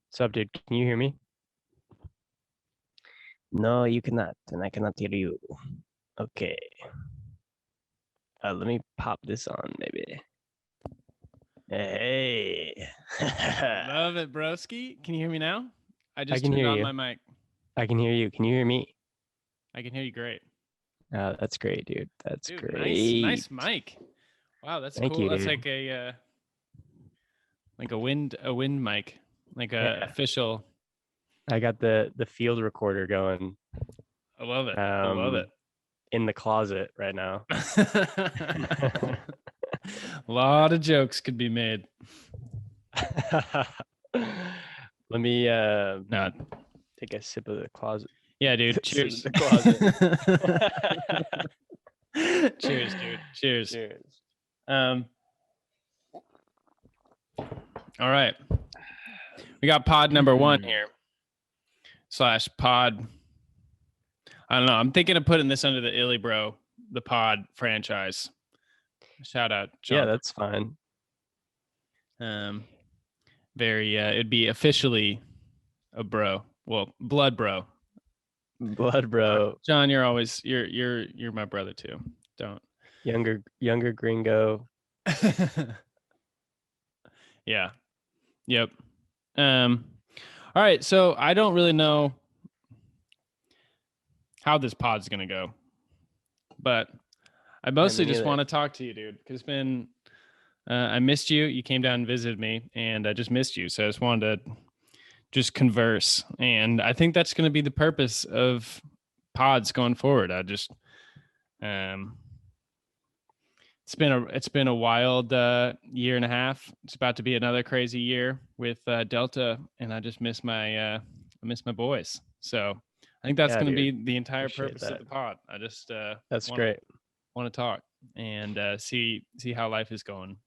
What's up, dude? Can you hear me? No, you cannot, and I cannot hear you. Okay. Let me pop this on, maybe. Hey. Love it, broski. Can you hear me now? I I just can turned hear on you. my mic. I can hear you. Can you hear me? I can hear you great. That's great, dude. That's Dude, great. nice mic. Wow, that's Thank cool. you, That's dude. like a wind mic, like a Yeah, official. I got the field recorder going I love it. I love um it. in the closet right now. A lot of jokes could be made. Let me No, take a sip of the closet. yeah, dude. Sip of Cheers. the closet. Cheers, dude. Cheers. Cheers. Um. All right, we got pod number one here. / pod. I don't know. I'm thinking of putting this under the ILY Bro, the pod franchise. Shout out, John. Yeah, that's fine. It'd be officially a bro. Well, blood bro. Blood bro. John, you're my brother too. Don't. Younger gringo. Yeah. Yep. All right. So I don't really know how this pod's gonna go, but I mostly just want to talk to you, dude. Because it's been I missed you. You came down and visited me, and I just missed you. So I just wanted to just converse, and I think that's going to be the purpose of pods going forward. It's been a wild year and a half. It's about to be another crazy year with Delta, and I just miss my boys. So I think that's going to be the entire purpose of the pod. I just that's great. Want to talk and see how life is going.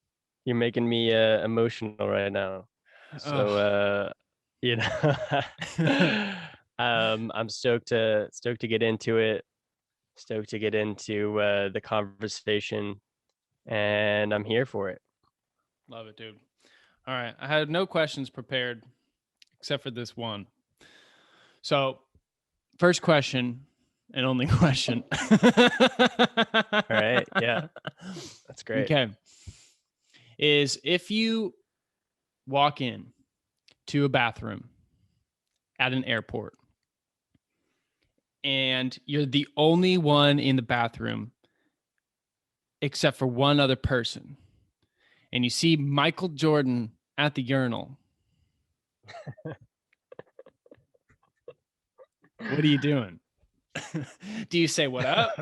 You're making me emotional right now. So you know, I'm stoked to get into it. Stoked to get into the conversation, and I'm here for it. Love it, dude. All right, I had no questions prepared except for this one. So, first question and only question. All right, yeah, that's great. Okay, is if you walk in to a bathroom at an airport and you're the only one in the bathroom except for one other person, and you see Michael Jordan at the urinal, what are you doing? Do you say what up?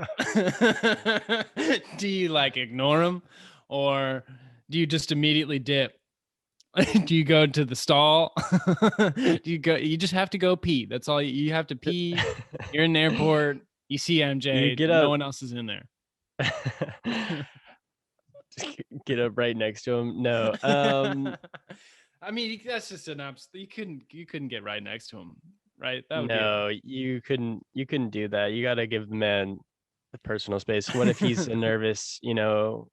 Do you like ignore him, or do you just immediately dip? Do you go to the stall? Do you go? You just have to go pee. That's all you have to pee. You're in an airport. You see MJ. You get no up. one else is in there. Get up right next to him. No. I mean, that's just an you couldn't get right next to him, right? No, you couldn't do that. You got to give the man the personal space. What if he's a nervous,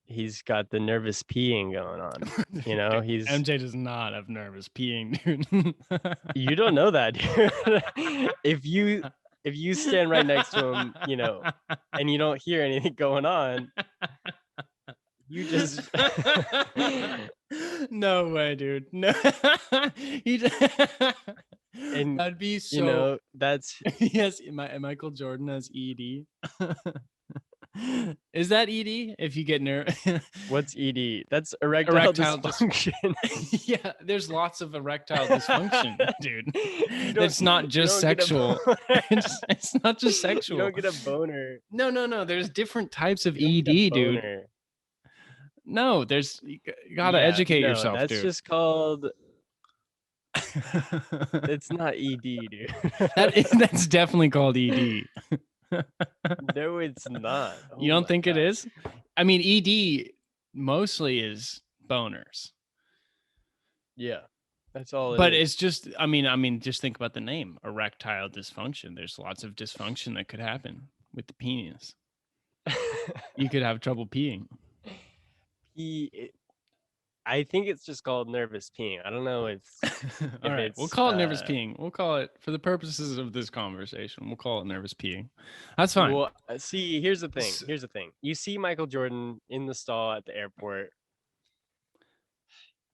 he's got the nervous peeing going on, he's MJ does not have nervous peeing, dude. You don't know that, dude. if you stand right next to him, and you don't hear anything going on, you just no way, dude. No. And that'd be so that's yes, Michael Jordan has ED. Is that ED if you get what's ED? That's erectile dysfunction. Yeah, there's lots of erectile dysfunction, dude. It's not just sexual. It's not just sexual. You don't get a boner. No. There's different types of ED, dude. No, you gotta educate yourself, that's dude. Just called. It's not ED, dude. That's definitely called ED. No, it's not. You don't think it is? I mean, ED mostly is boners. Yeah, that's all. But it's just, I mean, just think about the name, erectile dysfunction. There's lots of dysfunction that could happen with the penis. You could have trouble peeing. I think it's just called nervous peeing. I don't know if All right, we'll it's call it nervous peeing. We'll call it, for the purposes of this conversation, we'll call it nervous peeing. That's fine. Well, see, here's the thing. Here's the thing. You see Michael Jordan in the stall at the airport.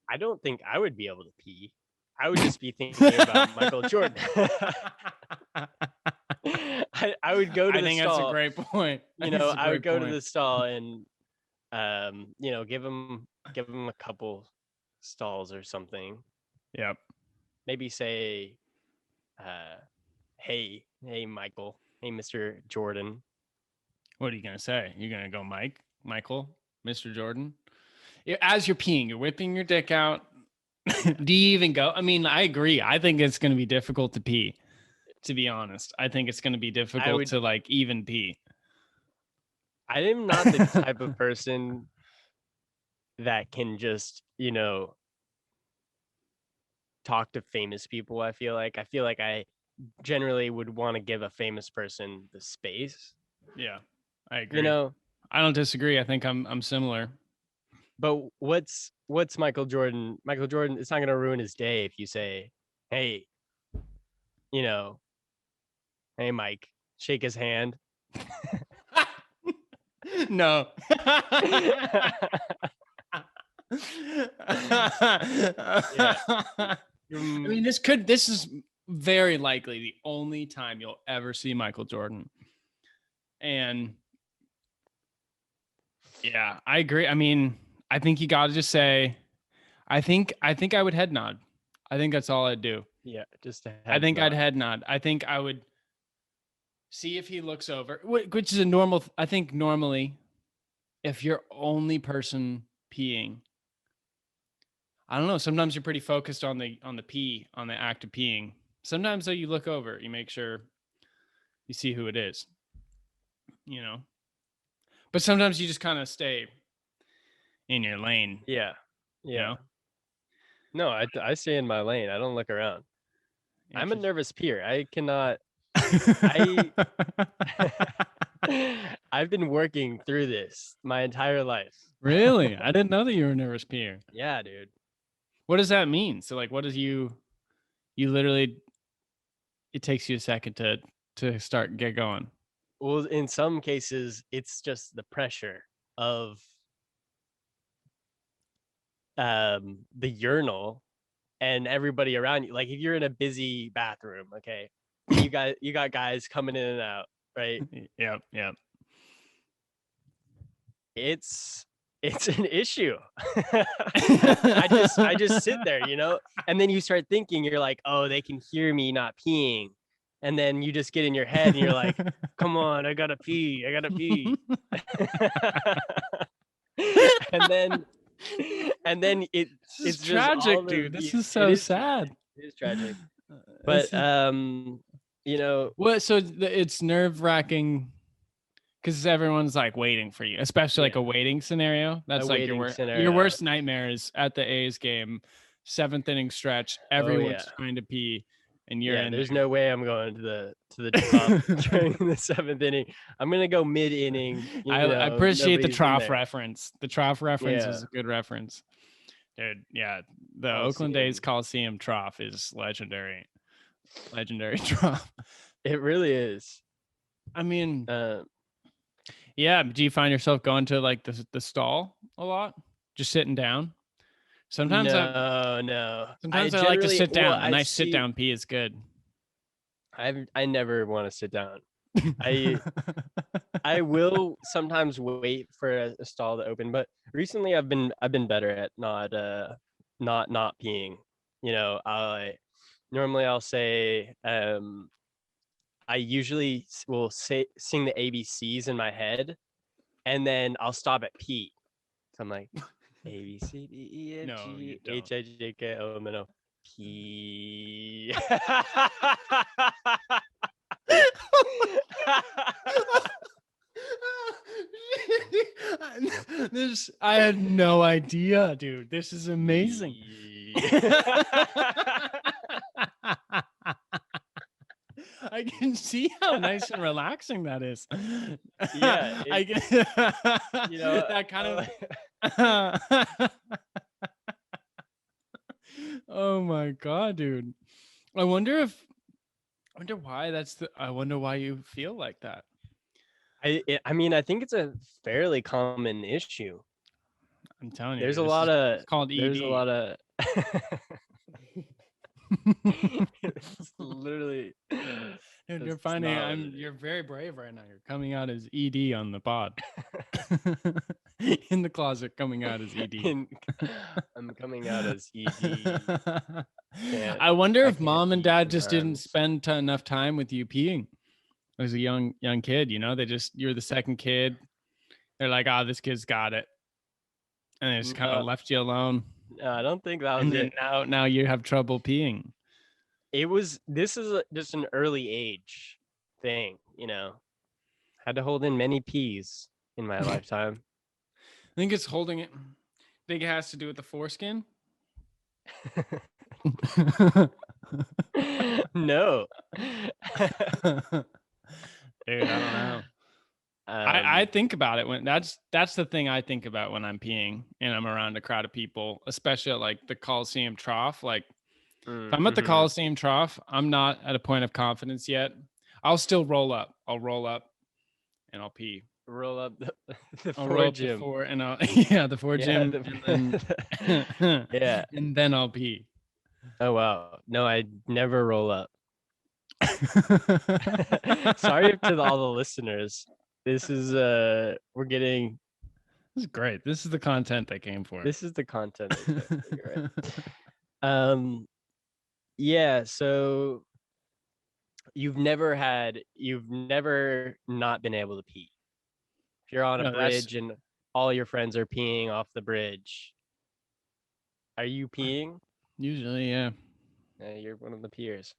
I don't think I would be able to pee. I would just be thinking about Michael Jordan. I would go to the stall. I think that's a great point. I would go to the stall and give him a couple stalls or something. Yep. Maybe say, hey Michael, hey Mr. Jordan. What are you gonna say? You're gonna go Michael, Mr. Jordan? As you're peeing, you're whipping your dick out. Do you even go? I mean, I agree. I think it's gonna be difficult to pee. To be honest, I think it's gonna be difficult to like even pee. I am not the type of person that can just, talk to famous people. I feel like I generally would want to give a famous person the space. Yeah, I agree. I don't disagree. I think I'm similar. But what's Michael Jordan? Michael Jordan, it's not going to ruin his day if you say, hey, hey, Mike, shake his hand. No. I mean, this is very likely the only time you'll ever see Michael Jordan. And yeah, I agree. I mean, I think you got to just say, I think I would head nod. I think that's all I'd do. Yeah, just I'd head nod. I think I would see if he looks over, which is a normal. I think normally, if you're only person peeing, I don't know. Sometimes you're pretty focused on the pee, on the act of peeing. Sometimes though, you look over, you make sure you see who it is. But sometimes you just kind of stay in your lane. Yeah. No, I stay in my lane. I don't look around. I'm a nervous peer. I cannot. I've been working through this my entire life. Really? I didn't know that you were a nervous peer. Yeah, dude. What does that mean? So, like, what does you literally? It takes you a second to get going. Well, in some cases, it's just the pressure of the urinal and everybody around you. Like if you're in a busy bathroom, okay, you got guys coming in and out, right? Yeah. It's an issue. I just sit there, and then you start thinking, you're like, oh, they can hear me not peeing. And then you just get in your head and you're like, come on, I gotta pee. and then it's tragic, dude. This is so sad. It is tragic. But what? So it's nerve-wracking because everyone's like waiting for you, especially like a waiting scenario. That's like your worst nightmare is at the A's game, 7th inning stretch. Everyone's trying to pee. And you're in. There's no way I'm going to the trough during the 7th inning. I'm gonna go mid-inning. I appreciate the trough reference. The trough reference is a good reference, dude. Yeah, the Oakland A's Coliseum trough is legendary. Legendary trough. It really is. I mean, yeah. Do you find yourself going to like the stall a lot, just sitting down? Sometimes no. Sometimes I like to sit down. A nice sit down pee is good. I never want to sit down. I will sometimes wait for a stall to open, but recently I've been better at not peeing. Normally I'll say I usually will sing the ABCs in my head, and then I'll stop at P. So I'm like A B C D E F G H I J K L M N O P. I had no idea, dude. This is amazing. I can see how nice and relaxing that is. Yeah, I get that kind of God, dude. I wonder why I wonder why you feel like that. I mean, I think it's a fairly common issue. I'm telling you, There's a dude, lot of it's called there's a ED. lot of it's literally Dude, that's not what it you're very brave right now. You're coming out as ED on the pod. In the closet, coming out as ED. I'm coming out as ED. I wonder I if can't mom and pee dad just didn't sometimes. spend enough time with you peeing as a young kid. You know, you're the second kid. They're like, oh, this kid's got it, and they just kind of left you alone. No, I don't think that was And then it. now you have trouble peeing. This is just an early age thing, you know. Had to hold in many peas in my lifetime. I think it's holding it. I think it has to do with the foreskin. No. Dude, I don't know. I think about it when that's the thing I think about when I'm peeing and I'm around a crowd of people, especially at like the Coliseum trough. Like if I'm at the Coliseum trough, I'm not at a point of confidence yet. I'll still roll up. I'll roll up and I'll pee. Roll up the I'll four roll up gym. the four and I'll the four gym and then yeah. and then I'll pee. Oh wow. No, I never roll up. Sorry to all the listeners. This is we're getting This is great. This is the content they came for. This is the content they came for. You're right. Yeah, so you've never not been able to pee. If you're on a bridge and all your friends are peeing off the bridge, are you peeing? Usually, yeah. You're one of the peers.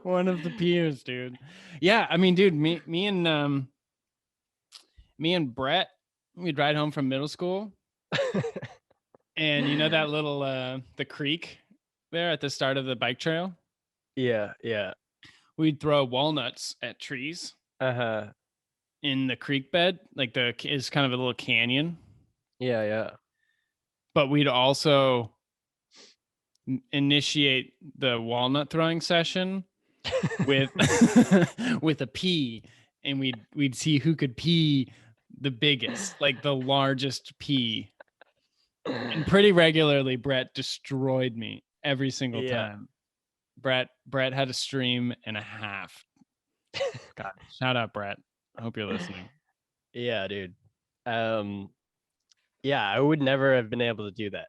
One of the peers, dude. Yeah, I mean, dude, me and Brett, we'd ride home from middle school. And you know that little the creek there at the start of the bike trail? Yeah. We'd throw walnuts at trees. In the creek bed, like it's kind of a little canyon. Yeah. But we'd also initiate the walnut throwing session with with a pea, and we'd see who could pee the biggest, like the largest pea. And pretty regularly, Brett destroyed me every single time. Brett had a stream and a half. God, shout out Brett. I hope you're listening. Yeah, dude. Yeah, I would never have been able to do that.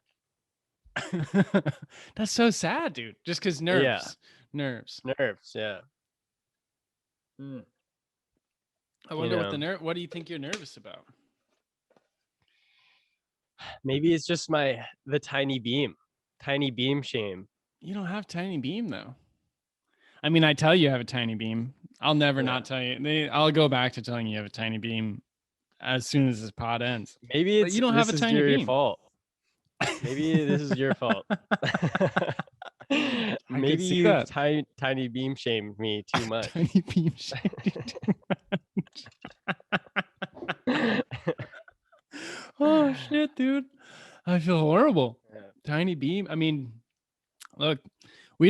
That's so sad, dude. Just because nerves. Yeah. I wonder what do you think you're nervous about? Maybe it's just the tiny beam shame. You don't have tiny beam though. I mean, I tell you have a tiny beam. I'll never not tell you. I'll go back to telling you have a tiny beam as soon as this pod ends. Maybe you don't have a tiny beam. Fault. Maybe this is your fault. Maybe you tiny beam shamed me too much. Tiny beam shamed you too much. Oh shit, dude. I feel horrible. Yeah. Tiny beam. I mean, look, we're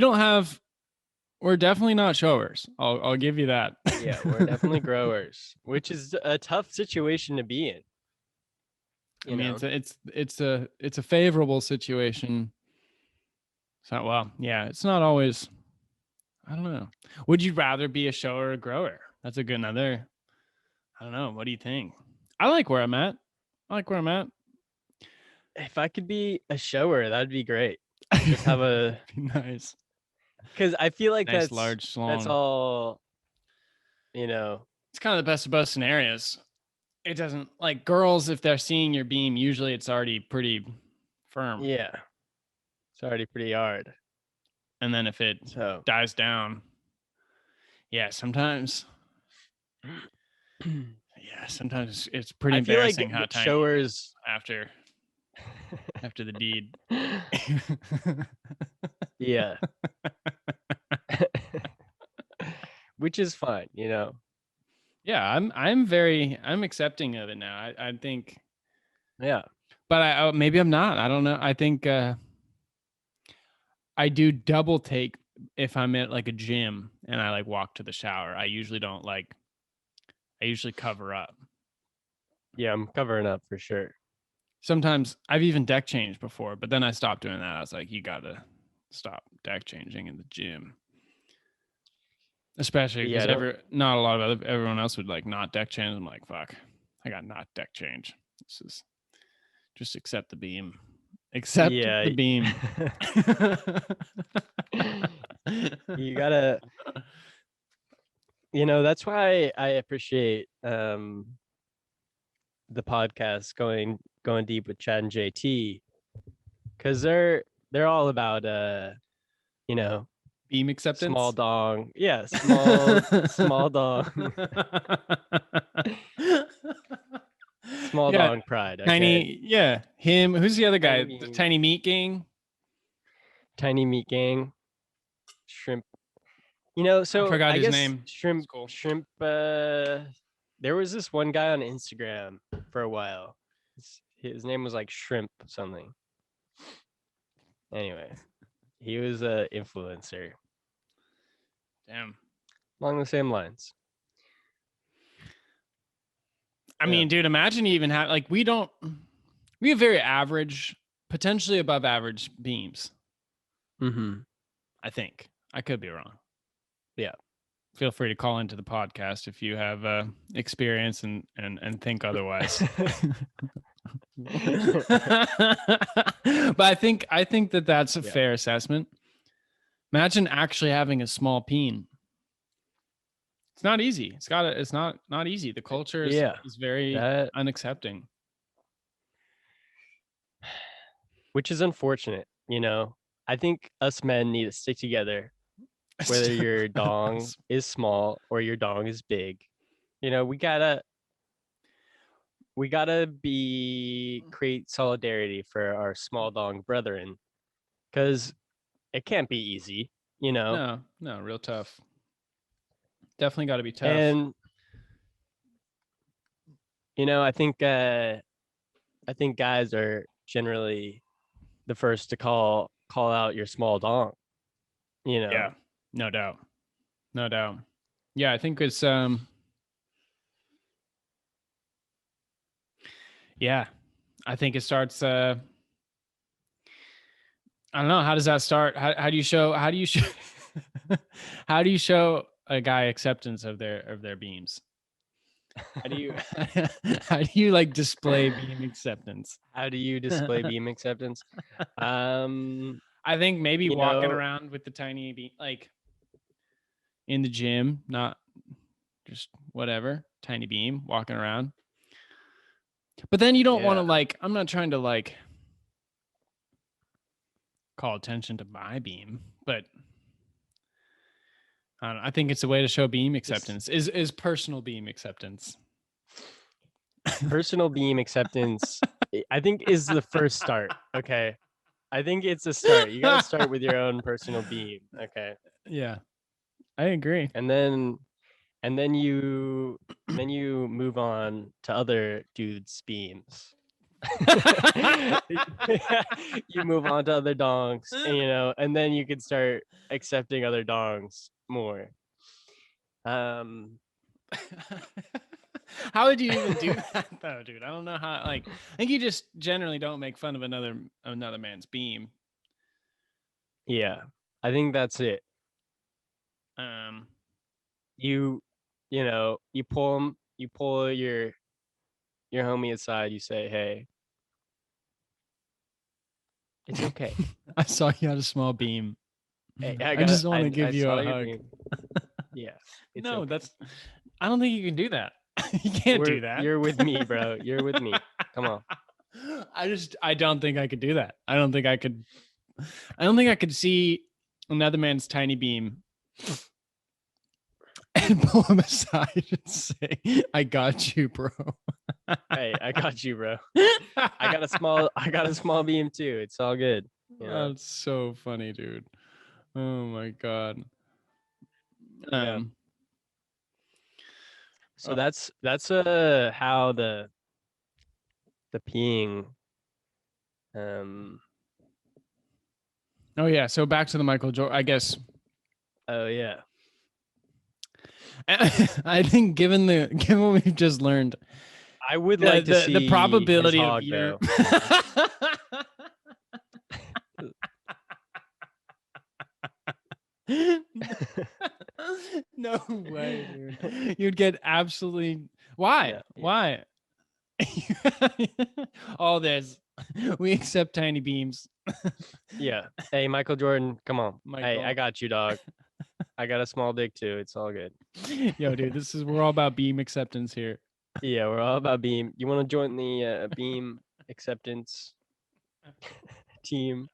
definitely not showers. I'll give you that. Yeah, we're definitely growers, which is a tough situation to be in. I mean, it's a favorable situation. So, well, yeah, it's not always. I don't know. Would you rather be a shower or a grower? That's a good another. I don't know. What do you think? I like where I'm at. If I could be a shower, that'd be great. Just have a nice. Because I feel like nice, large slong. That's all. It's kind of the best of both scenarios. It doesn't like girls, if they're seeing your beam, usually it's already pretty firm. Yeah. It's already pretty hard. And then if it dies down, sometimes sometimes it's pretty embarrassing how tiny showers after the deed. Yeah. Which is fine, Yeah, I'm accepting of it now. I think, Yeah. but maybe I'm not. I don't know. I think I do double take if I'm at like a gym and I like walk to the shower. I usually don't like. I usually cover up. Yeah, I'm covering up for sure. Sometimes I've even deck changed before, but then I stopped doing that. I was like, you gotta stop deck changing in the gym. Especially because Yeah, not a lot of everyone else would like not deck change. I'm like, fuck, I got not deck change. This is just accept the beam. Accept yeah. the beam. You gotta, that's why I appreciate the podcast going deep with Chad and JT, because they're all about you know, Beam small acceptance. dong. Yeah, small dong. Small Yeah, dong pride, okay? tiny. Yeah, him. Who's the other Tiny guy? The meat, Tiny Meat Gang. tiny meat gang, shrimp. I So forgot I his guess name. It's shrimp cool. shrimp there was this one guy on Instagram for a while. His name was like Shrimp something. Anyway, he was a influencer Damn. along the same lines. I Yeah. mean, dude, imagine you even have like we have very average, potentially above average beams. Mm-hmm. I think I could be wrong. Yeah. Feel free to call into the podcast if you have experience and think otherwise. But I think that that's a Yeah. fair assessment. Imagine actually having a small peen. It's not easy. It's not easy. The culture Yeah. is very That unaccepting. which is unfortunate, I think us men need to stick together, whether your dong is small or your dong is big. We gotta be create solidarity for our small dong brethren, because it can't be easy, No, real tough. Definitely got to be tough. and I think guys are generally the first to call out your small dong, you Yeah, know. no doubt. No doubt. Yeah, I think it's yeah. I think it starts I don't know, how does that start? How do you show how do you show a guy acceptance of their beams? How do you how do you like display beam acceptance? How do you display beam acceptance? Um, I think maybe you walking know, around with the tiny beam like in the gym, not just whatever, tiny beam walking around. But then you don't want to yeah, like I'm not trying to like call attention to my beam, but I don't know, I think it's a way to show beam just acceptance. Is personal beam acceptance. personal beam acceptance, I think, is the first start. Okay. I think it's a start. You got to start with your own personal beam. Okay. Yeah, I agree. And then you move on to other dudes' beams. You move on to other dongs, and then you can start accepting other dongs more. Um, How would you even do that though, dude? I don't know how. Like, I think you just generally don't make fun of another man's beam. yeah, I think that's it. Um, You pull your homie aside. You say, "Hey, it's okay. I saw you had a small beam. Hey, I just want to I give you saw a your hug. beam. Yeah, it's No, okay. that's. I don't think you can do that. You can't do that. You're with me, bro. You're with me. Come on." I don't think I could do that. I don't think I could. I don't think I could see another man's tiny beam and pull him aside and say, "I got you, bro." Hey, I got you, bro. I got a small beam too. It's all good. That's so funny, dude. Oh my god. Yeah. Um, So that's how the peeing. Oh yeah. So back to the Michael Jordan. I guess. Oh yeah. I think given what we've just learned, I would like to see the probability his of hog, your no way, dude. You'd get absolutely why? Why? All this. We accept tiny beams. Yeah. Hey, Michael Jordan, come on. Michael. Hey, I got you, dog. I got a small dick too. It's all good. Yo, dude, we're all about beam acceptance here. Yeah, we're all about beam. You want to join the beam acceptance team?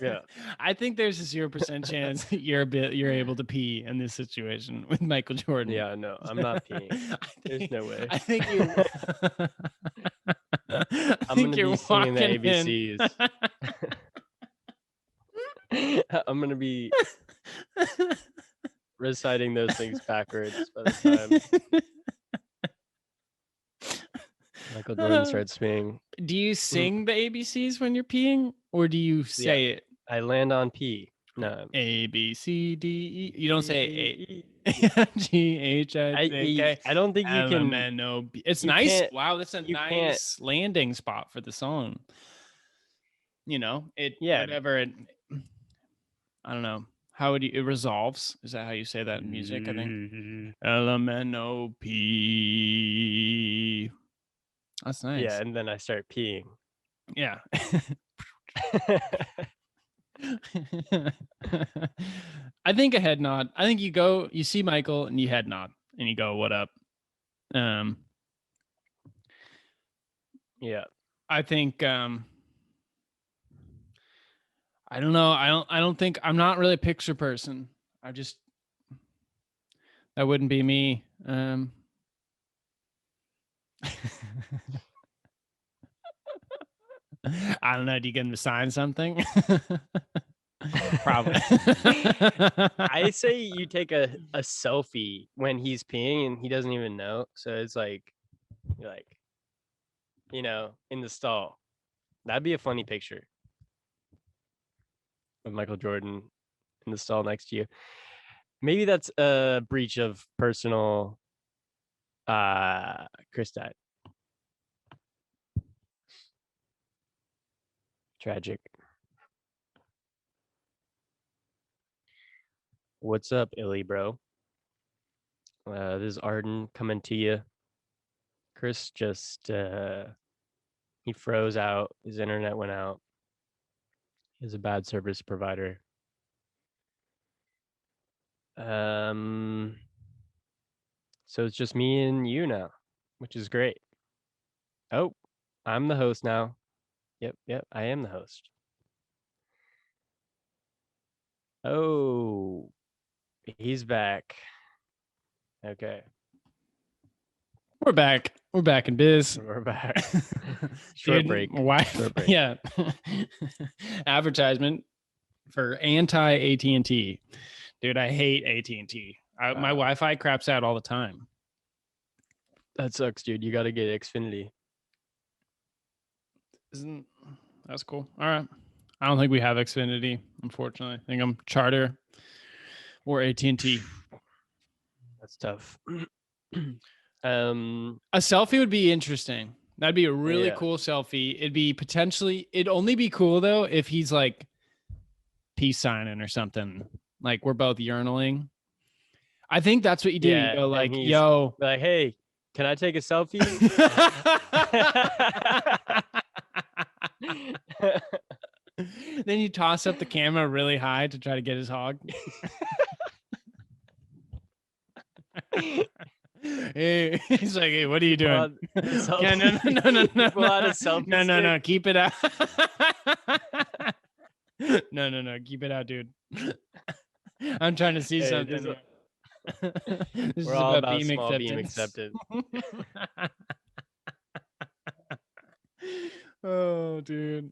Yeah. I think there's a 0% chance you're able to pee in this situation with Michael Jordan. Yeah, no, I'm not peeing. There's no way. I think you I'm gonna be singing the ABCs. I'm gonna be reciting those things backwards by the time Michael Jordan starts peeing. Do you sing the ABCs when you're peeing, or do you say it? I land on P. No. A B C D E. You don't say A G H I J K. I don't think you can. It's nice. Wow, that's a nice landing spot for the song. You know, whatever it. I don't know. How would you? It resolves. Is that how you say that in music? I think. LMNOP. That's nice. Yeah, and then I start peeing. Yeah. I think a head nod. I think you see Michael and you head nod and you go, "What up?" Yeah. I think I don't know. I don't think I'm not really a picture person. That wouldn't be me. I don't know. Do you get him to sign something? Probably. I say you take a selfie when he's peeing and he doesn't even know. So it's like, you're like, in the stall. That'd be a funny picture of Michael Jordan in the stall next to you. Maybe that's a breach of personal Chris died. Tragic. What's up, ILY bro? This is Arden coming to you. Chris just he froze out. His internet went out. He's a bad service provider. So it's just me and you now, which is great. Oh, I'm the host now. Yep, I am the host. Oh, he's back. Okay. We're back. We're back in biz. We're back. Short break. Why? Short break. Yeah. Advertisement for anti AT&T. Dude, I hate AT&T. My Wi-Fi craps out all the time. That sucks, dude. You got to get Xfinity. That's cool? All right. I don't think we have Xfinity, unfortunately. I think I'm Charter or AT&T. That's tough. A selfie would be interesting. That'd be a really cool selfie. It'd only be cool though if he's like peace signing or something. Like we're both urinaling. I think that's what you do. You go like, yo. Like, hey, can I take a selfie? Then you toss up the camera really high to try to get his hog. Hey, he's like, hey, what are you doing? Yeah, no. Keep it out. No, keep it out, dude. I'm trying to see something. This We're all about small beam acceptance. Oh, dude.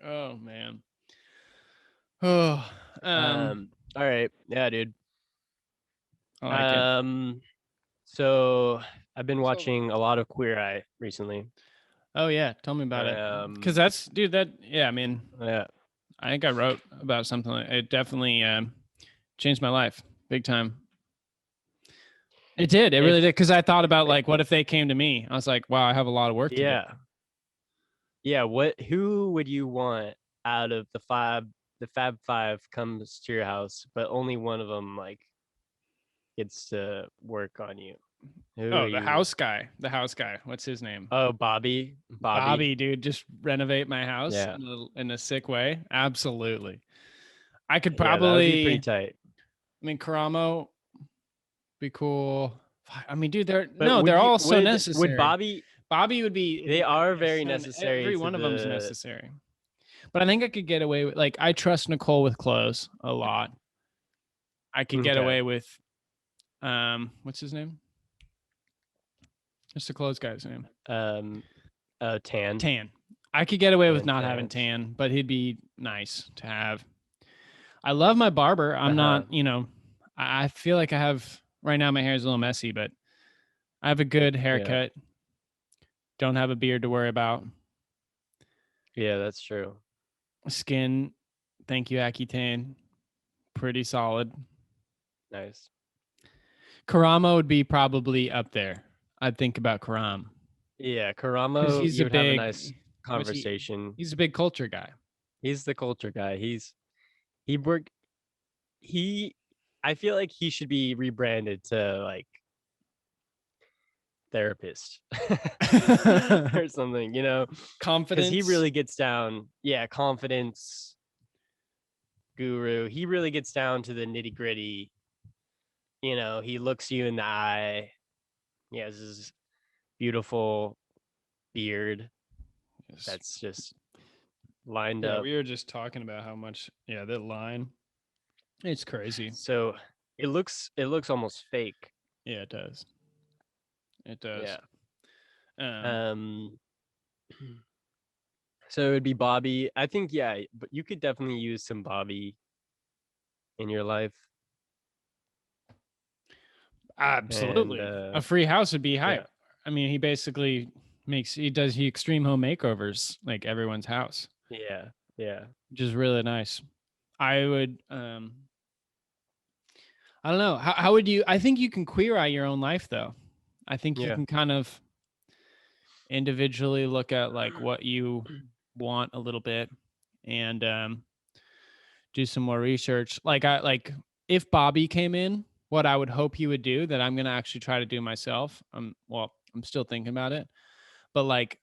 Oh, man. Oh, All right. Yeah, dude. I like it. Um, so I've been watching a lot of Queer Eye recently. Oh yeah, tell me about it. Because Um, that's, dude. That, yeah. I mean, yeah, I think I wrote about something. It definitely changed my life big time. It did. It really did. if Because I thought about like, what if they came to me? I was like, wow, I have a lot of work to do. yeah, yeah, who would you want out of the Fab Five comes to your house, but only one of them like gets to work on you? Who are Oh, you? the house guy. What's his name? Oh, Bobby. Bobby, dude. Just renovate my house Yeah, in a sick way. Absolutely. I could yeah, that would be probably. pretty tight. I mean, Karamo be cool. I mean, dude, But they're all so would necessary. Bobby? Bobby would be, They are yes, very necessary every to one of them's the. necessary. But I think I could get away with, like, I trust Nicole with clothes a lot. I could get Okay. away with what's his name? What's the clothes guy's name? Um, Tan. Tan. I could get away with And not having Tan. Tan, but he'd be nice to have. I love my barber. Uh I'm huh. not, I feel like I have right now my hair is a little messy, but I have a good Yeah. haircut. Don't have a beard to worry about. Yeah, that's true. Skin, thank you, Accutane. Pretty solid. Nice. Karama would be probably up there. I'd think about Karam Yeah, because Karamo, he's you a would have a nice big, what's he? conversation. He's a big culture guy. He's the culture guy. He worked he I feel like he should be rebranded to like therapist or something, because he Confidence. really gets down. Yeah, confidence guru. He really gets down to the nitty gritty. He looks you in the eye. He has his beautiful beard Yes. that's just lined Yeah, up. we were just talking about how much. Yeah, that line. It's crazy. So it looks almost fake. Yeah, it does. It does. Yeah. Um, Um so it'd be Bobby. I think yeah, but you could definitely use some Bobby in your life. And absolutely. A free house would be yeah. hype. I mean, he basically he extreme home makeovers like everyone's house, Yeah. Yeah. which is really nice. I would I don't know. How would you, I think you can queer eye your own life though. I think you Yeah. can kind of individually look at like what you want a little bit and do some more research. Like if Bobby came in, what I would hope he would do that I'm gonna actually try to do myself. Well, I'm still thinking about it, but like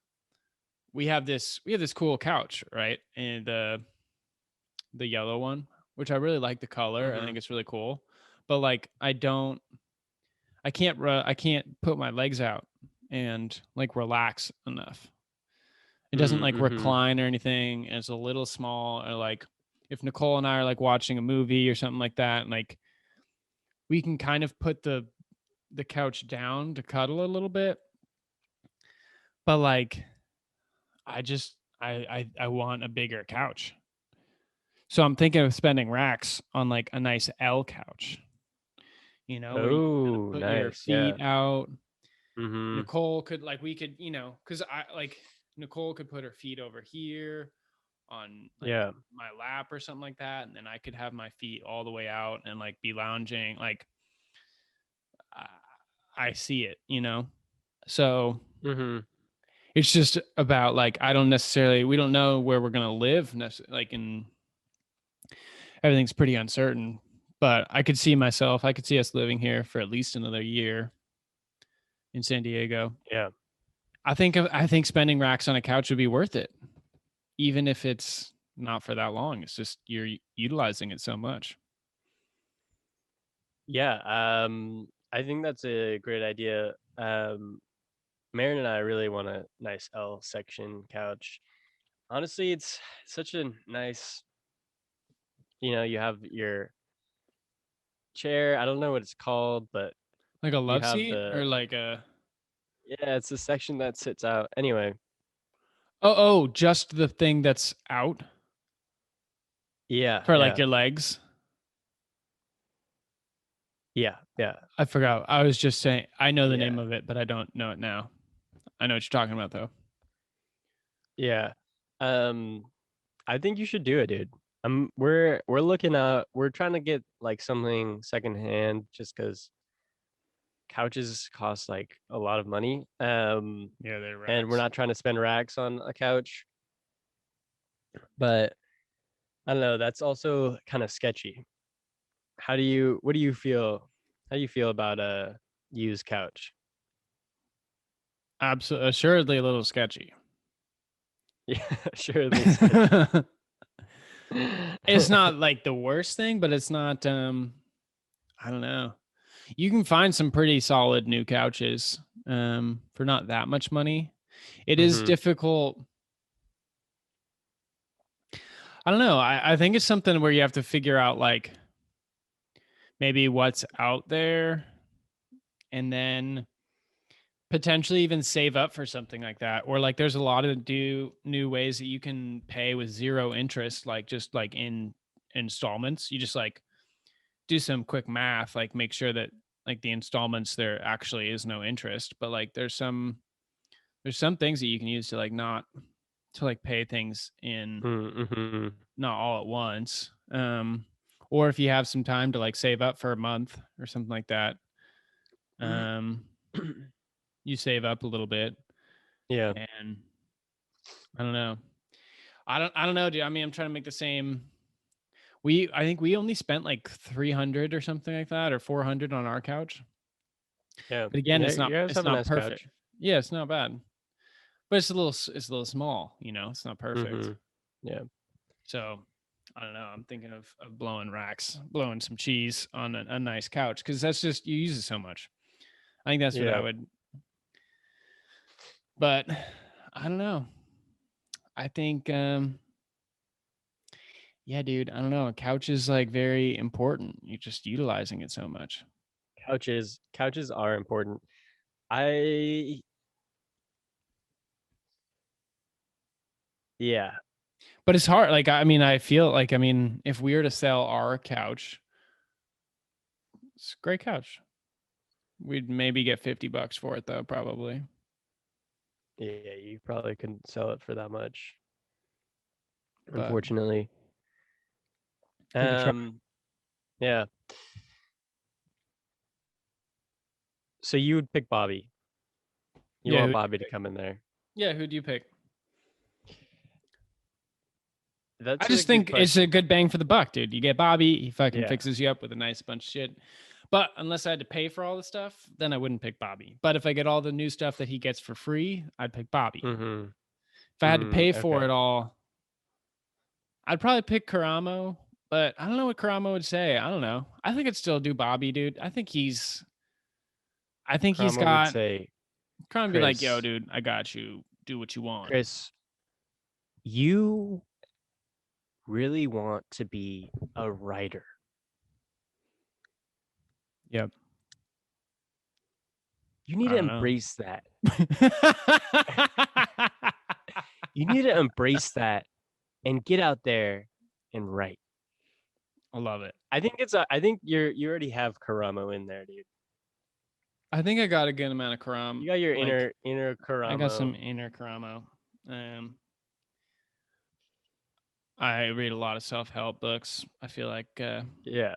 we have this cool couch, right? And the yellow one, which I really like the color. I Mm-hmm. think it's really cool. But like I can't put my legs out and like relax enough. It doesn't like Mm-hmm. recline or anything. And it's a little small. Or like if Nicole and I are like watching a movie or something like that, and like we can kind of put the couch down to cuddle a little bit. But like I just I want a bigger couch. So I'm thinking of spending racks on like a nice L couch, where you can kind of Oh, put your nice. Yeah. feet out. Mm-hmm. Nicole could like we could, because I like Nicole could put her feet over here on like Yeah. my lap or something like that, and then I could have my feet all the way out and like be lounging. Like I, I see it, So Mm-hmm. it's just about like we don't know where we're gonna live, like in everything's pretty uncertain. But I could see us living here for at least another year in San Diego. Yeah. I think spending racks on a couch would be worth it, even if it's not for that long. It's just you're utilizing it so much. Yeah. I think that's a great idea. Marin and I really want a nice L section couch. Honestly, it's such a nice, you have your chair. I don't know what it's called, but Like a you love have seat or the like a yeah, it's a section that sits out. Anyway, oh, just the thing that's out. Yeah, for like yeah, your legs. yeah, yeah, I forgot. I was just saying I know the name yeah, of it, but I don't know it now. I know what you're talking about though. yeah. Um, I think you should do it, dude. We're looking at we're trying to get like something secondhand just because couches cost like a lot of money. Yeah, they're And we're racks. not trying to spend racks on a couch, but I don't know, that's also kind of sketchy. What do you feel? How do you feel about a used couch? Absolutely, assuredly a little sketchy. Yeah, surely sketchy. It's not like the worst thing, but it's not I don't know. You can find some pretty solid new couches for not that much money. It is Hmm. difficult. I don't know. I think it's something where you have to figure out like maybe what's out there and then potentially even save up for something like that. Or like there's a lot of new ways that you can pay with zero interest, like just like in installments. You just like do some quick math, like make sure that like the installments there actually is no interest. But like there's some things that you can use to like not to like pay things in Mm-hmm. not all at once. Or if you have some time to like save up for a month or something like that, um, you save up a little bit Yeah. and I don't know. I don't know, dude. I mean, I'm trying to make the same. I think we only spent like 300 or something like that or 400 on our couch. Yeah. But again, Yeah. You guys it's have a not nice perfect. couch. Yeah, it's not bad. But it's a little small, It's not perfect. Hmm. Yeah. So I don't know. I'm thinking of blowing racks, blowing some cheese on a nice couch because that's just you use it so much. I think that's what I Yeah. would. But I don't know. I think, yeah, dude. I don't know. A couch is like very important. You're just utilizing it so much. Couches are important. I Yeah. But it's hard. Like I mean, I feel like if we were to sell our couch, it's a great couch. We'd maybe get $50 for it though, probably. Yeah, you probably couldn't sell it for that much, But unfortunately. we could try. Um, yeah. So you would pick Bobby. You Yeah, want who'd you Bobby to pick? come in there. Yeah, who do you pick? I That's a just good think it's a question. good bang for the buck, dude. You get Bobby, he fucking Yeah. fixes you up with a nice bunch of shit. But unless I had to pay for all the stuff, then I wouldn't pick Bobby. But if I get all the new stuff that he gets for free, I'd pick Bobby. Mm-hmm. If I had to pay for Okay. it all, I'd probably pick Karamo. But I don't know what Karamo would say. I don't know. I think I'd still do Bobby, dude. I think he's Cromwell would got say, trying to be like, yo, Chris, dude, I got you. Do what you want. Chris, you really want to be a writer. Yep. You need I to don't know. embrace that. You need to embrace that and get out there and write. I love it. I think you already have Karamo in there, dude. I think I got a good amount of Karam. You got your Like inner I got some Karamo. inner Karamo. Um, I read a lot of self help books. I feel like Yeah.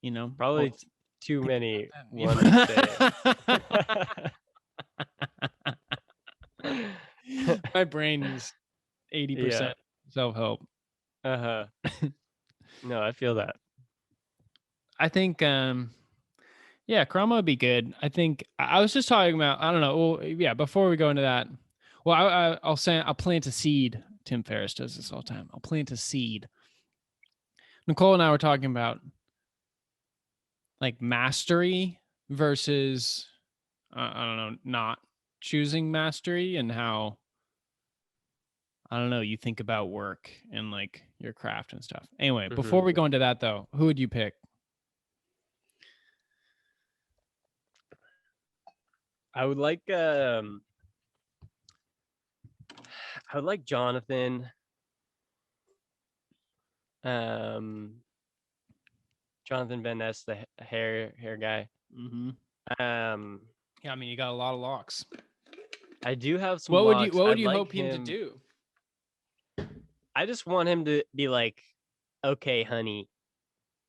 Probably always too think many one each day. about that. My brain is 80% Yeah. self help. Uh-huh. No, I feel that. I think yeah, Chroma would be good. I think I was just talking about I don't know. Well, yeah, before we go into that, well, I'll say I'll plant a seed. Tim Ferriss does this all the time. I'll plant a seed. Nicole and I were talking about like mastery versus I don't know, not choosing mastery and how I don't know, you think about work and like your craft and stuff. Anyway, before Hmm. we go into that though, who would you pick? I would like Jonathan. Um, Jonathan Van Ness, the hair guy. Mm-hmm. Um, Yeah, I mean, you got a lot of locks. I do have some What would you locks. What would I'd you like hope him to him. do? I just want him to be like, okay, honey,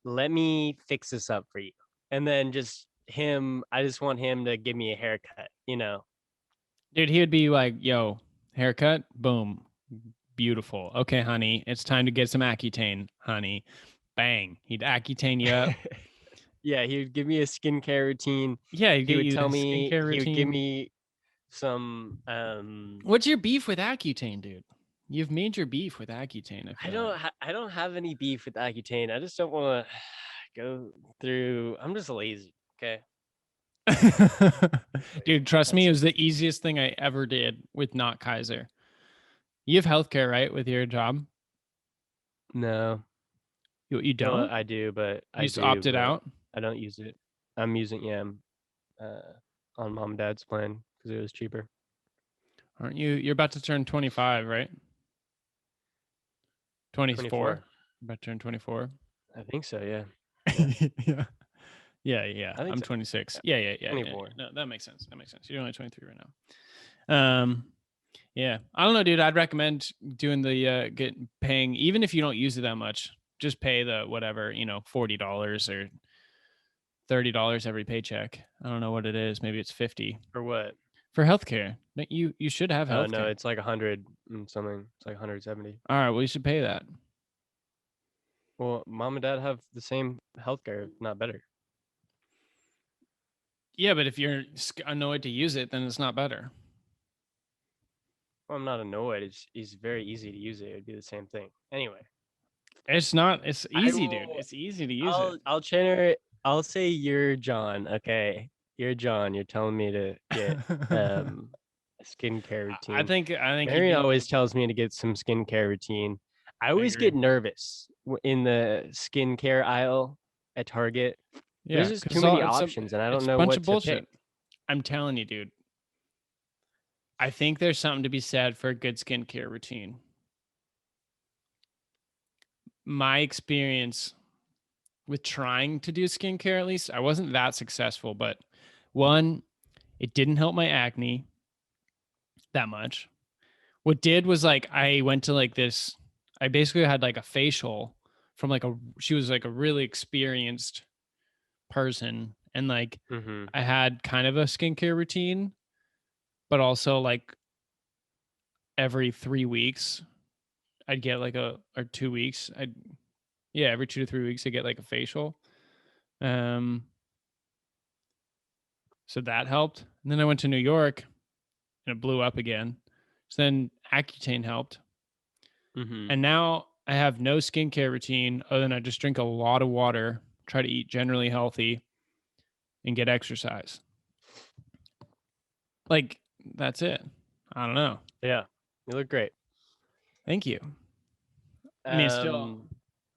let me fix this up for you. And then just him, I just want him to give me a haircut, you know? Dude, he would be like, yo, haircut, boom, beautiful. Okay, honey, it's time to get some Accutane, honey. Bang. He'd Accutane you up. Yeah, he would give me a skincare routine. Yeah, he'd He get would you a tell me, skincare he would give routine. me some What's your beef with Accutane, dude? You've made your beef with Accutane, I feel like. I don't have any beef with Accutane. I just don't want to go through. I'm just lazy, okay? Dude, trust me, That's it it. was the easiest thing I ever did with not Kaiser. You have healthcare, right, with your job? No. You Well, don't? You I just do, opted but out? I don't use it. I'm using uh on mom and dad's plan because it was cheaper. Aren't you? You're about to turn 25, right? 24? 24. About to turn 24. I think so, yeah. Yeah. Yeah. Yeah. I think I'm so. 26. Yeah. Yeah. 24. No, that makes sense. That makes sense. You're only 23 right now. Yeah. I don't know, dude. I'd recommend doing the paying, even if you don't use it that much, just pay the whatever, $40 or $30 every paycheck. I don't know what it is. Maybe it's 50 For what? for healthcare. You should have Oh no, healthcare. it's like 100 and something. It's like 170. All right. Well, you should pay that. Well, mom and dad have the same healthcare, if not better. Yeah, but if you're annoyed to use it, then it's not better. Well, I'm not annoyed. It's very easy to use it. It'd be the same thing. Anyway, It's not. It's I easy, dude. will. It's easy to use it. I'll generate. I'll say you're John. Okay, you're John. You're telling me to get a skincare I routine. think he'd Marion be. always tells me to get some skincare routine. I I always agree. get nervous in the skincare aisle at Target. There's Yeah, just too because many options, and I don't it's a know bunch what of to bullshit. pick. I'm telling you, dude. I think there's something to be said for a good skincare routine. My experience with trying to do skincare, at least, I wasn't that successful. But one, it didn't help my acne that much. What did was like I went to like this. I basically had like a facial from like a. She was like a really experienced person, and like Mm-hmm. I had kind of a skincare routine, but also like every 3 weeks I'd get like or 2 weeks. Every 2 to 3 weeks I get like a facial. Um, so that helped. And then I went to New York and it blew up again. So then Accutane helped. Mm-hmm. And now I have no skincare routine other than I just drink a lot of water, try to eat generally healthy, and get exercise. Like that's it. I don't know. Yeah, you look great. Thank you. I mean, still. Um,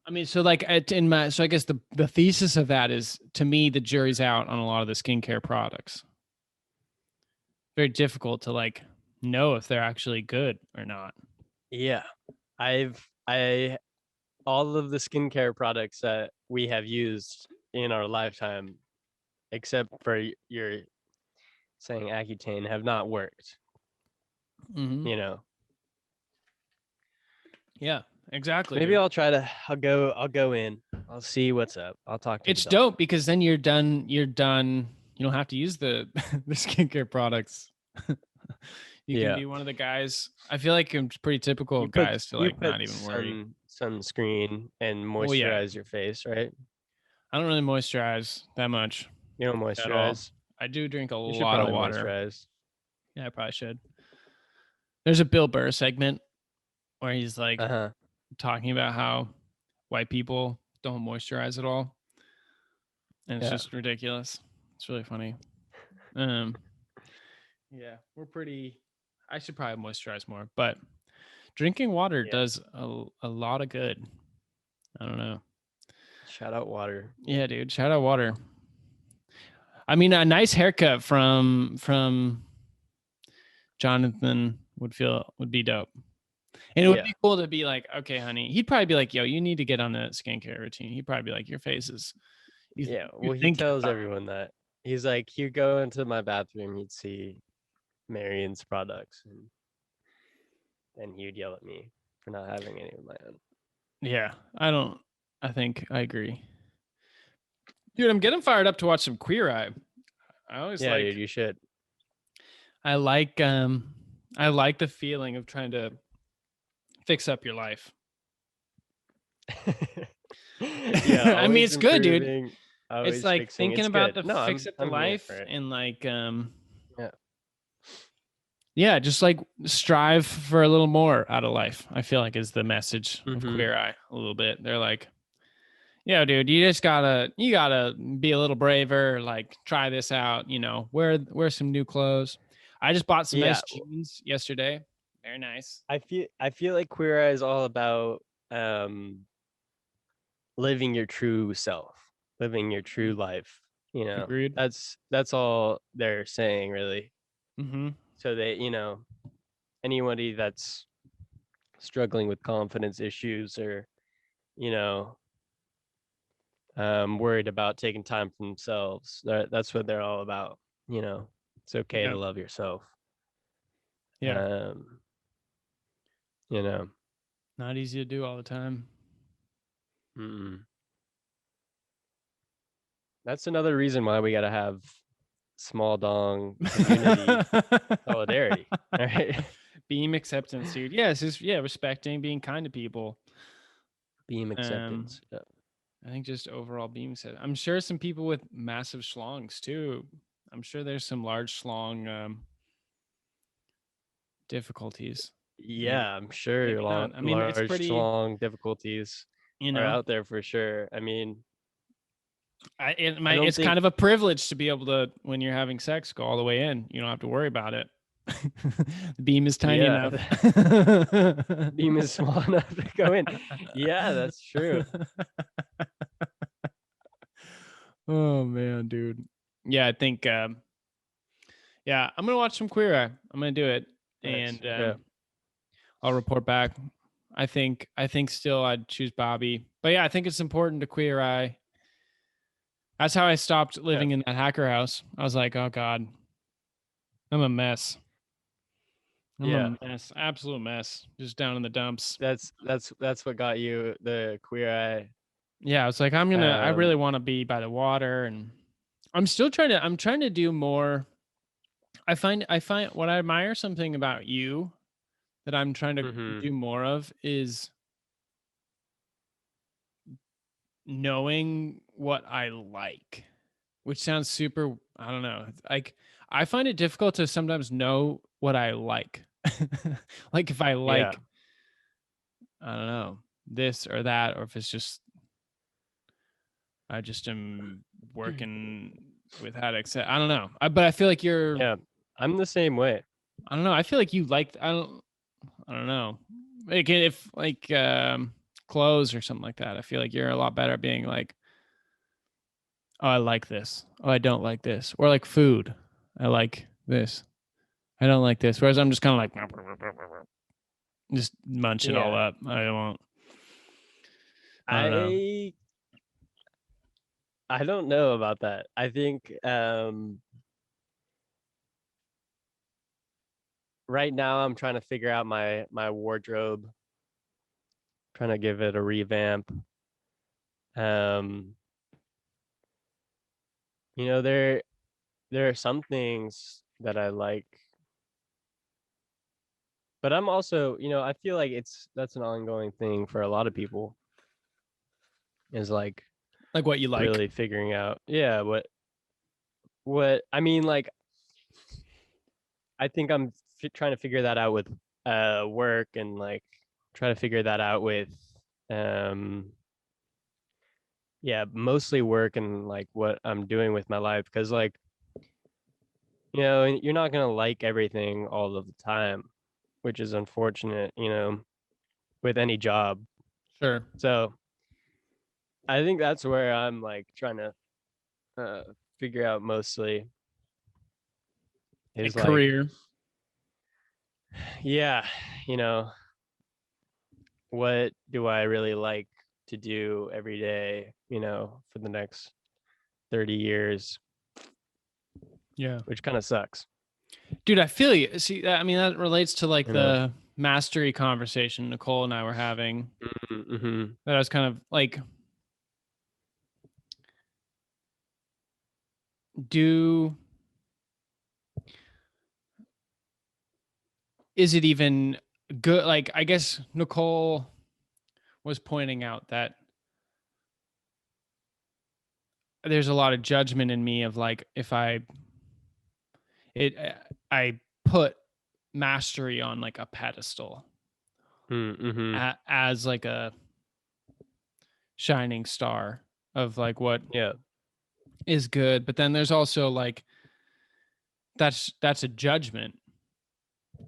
I mean, so like so I guess the thesis of that is to me the jury's out on a lot of the skincare products. Very difficult to like know if they're actually good or not. yeah, I all of the skincare products that we have used in our lifetime, except for your saying Accutane, have not worked. Mm-hmm. You know, Yeah, exactly, maybe dude. I'll go in. I'll see what's up. I'll talk to the It's dope doctor. because then you're done. You're done. You don't have to use the the skincare products. You can Yeah, be one of the guys. I feel like I'm pretty typical of guys to you like put not even worry. sunscreen and Well, yeah, moisturize your face, right? I don't really moisturize that much You don't at all. moisturize. I do drink a You should lot of probably water. moisturize. Yeah, I probably should. There's a Bill Burr segment where he's like Uh huh. talking about how white people don't moisturize at all, and it's Yeah. just ridiculous. It's really funny. Um, yeah, we're pretty. I should probably moisturize more, but drinking water Yeah. does a lot of good. I don't know. Shout out water. Yeah, dude. Shout out water. I mean, a nice haircut from Jonathan would be dope. And it would be cool to be like, okay, honey. He'd probably be like, yo, you need to get on a skincare routine. He'd probably be like, your face is. Well, he tells everyone that. He's like, he'd go into my bathroom, he'd see Marion's products, and he would yell at me for not having any of my own. Yeah, I think I agree. Dude, I'm getting fired up to watch some Queer Eye. I always dude, you should. I like the feeling of trying to fix up your life. I mean, it's good, dude. It's like thinking about the fix up the life and like just like strive for a little more out of life. I feel like is the message of Queer Eye a little bit. They're like, yeah, dude, you gotta be a little braver, like try this out, wear some new clothes. I just bought some nice jeans yesterday. Very nice. I feel like Queer Eye is all about living your true self, living your true life. Agreed. That's all they're saying, really. Mm-hmm. So that anybody that's struggling with confidence issues or worried about taking time for themselves, that's what they're all about. It's okay to love yourself. Yeah. Not easy to do all the time. That's another reason why we got to have small dong community solidarity. All right. Beam acceptance, dude. Yes, respecting, being kind to people. Beam acceptance. I think just overall beam acceptance. I'm sure some people with massive schlongs too. I'm sure there's some large schlong difficulties. Yeah, I'm sure large schlong difficulties are out there for sure. I mean, it's kind of a privilege to be able to, when you're having sex, go all the way in. You don't have to worry about it. The beam is tiny enough. Beam is small enough to go in. Yeah, that's true. Oh man, dude. Yeah, I think I'm gonna watch some Queer Eye. I'm gonna do it. Nice. And I'll report back. I think still I'd choose Bobby. But yeah, I think it's important to Queer Eye. That's how I stopped living in that hacker house. I was like, oh God, I'm a mess. I'm a mess, absolute mess, just down in the dumps. That's what got you the Queer Eye. Yeah, I was like, I really want to be by the water, and I'm trying to do more. I find what I admire something about you that I'm trying to do more of is knowing what I like, which sounds super, I don't know. Like I find it difficult to sometimes know what I like. Like if I like, I don't know, this or that, or if it's just, I just am working with how to accept, I don't know. But I feel like I'm the same way. I don't know. I feel like you like, I don't know. Like if like, clothes or something like that, I feel like you're a lot better at being like, oh, I like this. Oh, I don't like this. Or like food. I like this. I don't like this. Whereas I'm just kind of like, just munch it all up. I won't. I don't know about that. I think right now I'm trying to figure out my wardrobe, trying to give it a revamp. There are some things that I like, but I'm also, I feel like that's an ongoing thing for a lot of people, is like what you like, really figuring out what I mean. Like I think I'm trying to figure that out with work, and like try to figure that out with mostly work and like what I'm doing with my life, because like you're not gonna like everything all of the time, which is unfortunate, with any job. Sure. So I think that's where I'm like trying to figure out mostly is career. Yeah, what do I really like to do every day, for the next 30 years, Yeah. which kind of sucks. Dude, I feel you. See, I mean, that relates to like You know? the mastery conversation Nicole and I were having. Mm-hmm. That I was kind of like, is it even good? Like, I guess Nicole was pointing out that there's a lot of judgment in me of like, if I put mastery on like a pedestal Mm-hmm. as like a shining star of like what Yeah. is good, but then there's also like that's a judgment.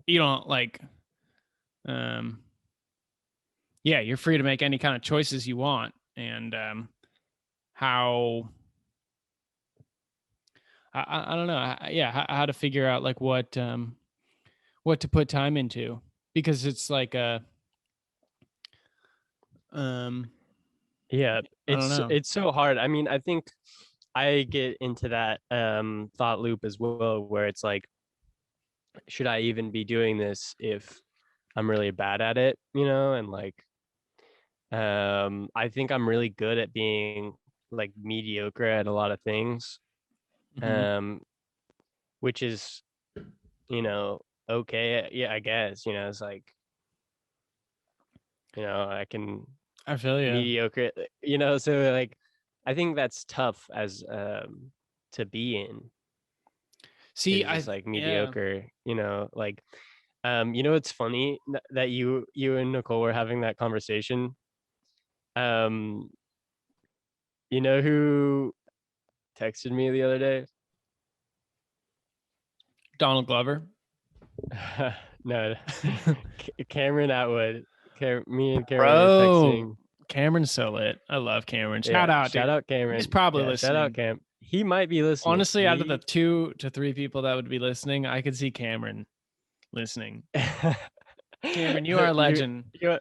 You don't like yeah, you're free to make any kind of choices you want, and how I don't know, yeah, how to figure out like what to put time into, because it's like a um Yeah. I don't It's know. it's so hard. I mean, I think I get into that thought loop as well, where it's like, should I even be doing this if I'm really bad at it, and like I think I'm really good at being like mediocre at a lot of things. Mm-hmm. Um which is, okay, yeah, I guess, it's like, I can I feel you. mediocre, so like I think that's tough as to be in, See, is just like yeah, mediocre, like it's funny that you and Nicole were having that conversation. um you know who texted me the other day? Donald Glover. No, Cameron Atwood. Me and Cameron were Bro, texting. Cameron's so lit. I love Cameron. Shout Yeah, out, shout dude. out He's Cameron. probably Yeah, shout out listening. Cam. He might be listening. Honestly, out of the 2 to 3 people that would be listening, I could see Cameron listening. Cameron, you are a you legend. you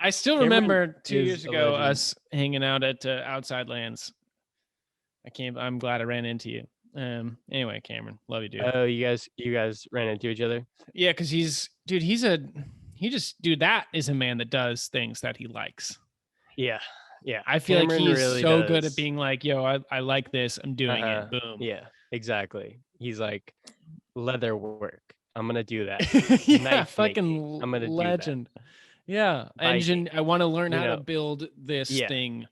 I still Cameron remember 2 is years a ago legend. us hanging out at Outside Lands. I'm glad I ran into you. Anyway, Cameron, love you, dude. Oh, you guys ran into each other? Yeah, because that is a man that does things that he likes. Yeah. Yeah. I feel like Cameron he's really so good at does. being like, yo, I like this. I'm doing it. Boom. Yeah, exactly. He's like, leather work, I'm gonna do that. Yeah, Knife making, fucking I'm gonna do that. legend. Yeah. Biking, Engine. I want to learn how to you build this yeah, thing.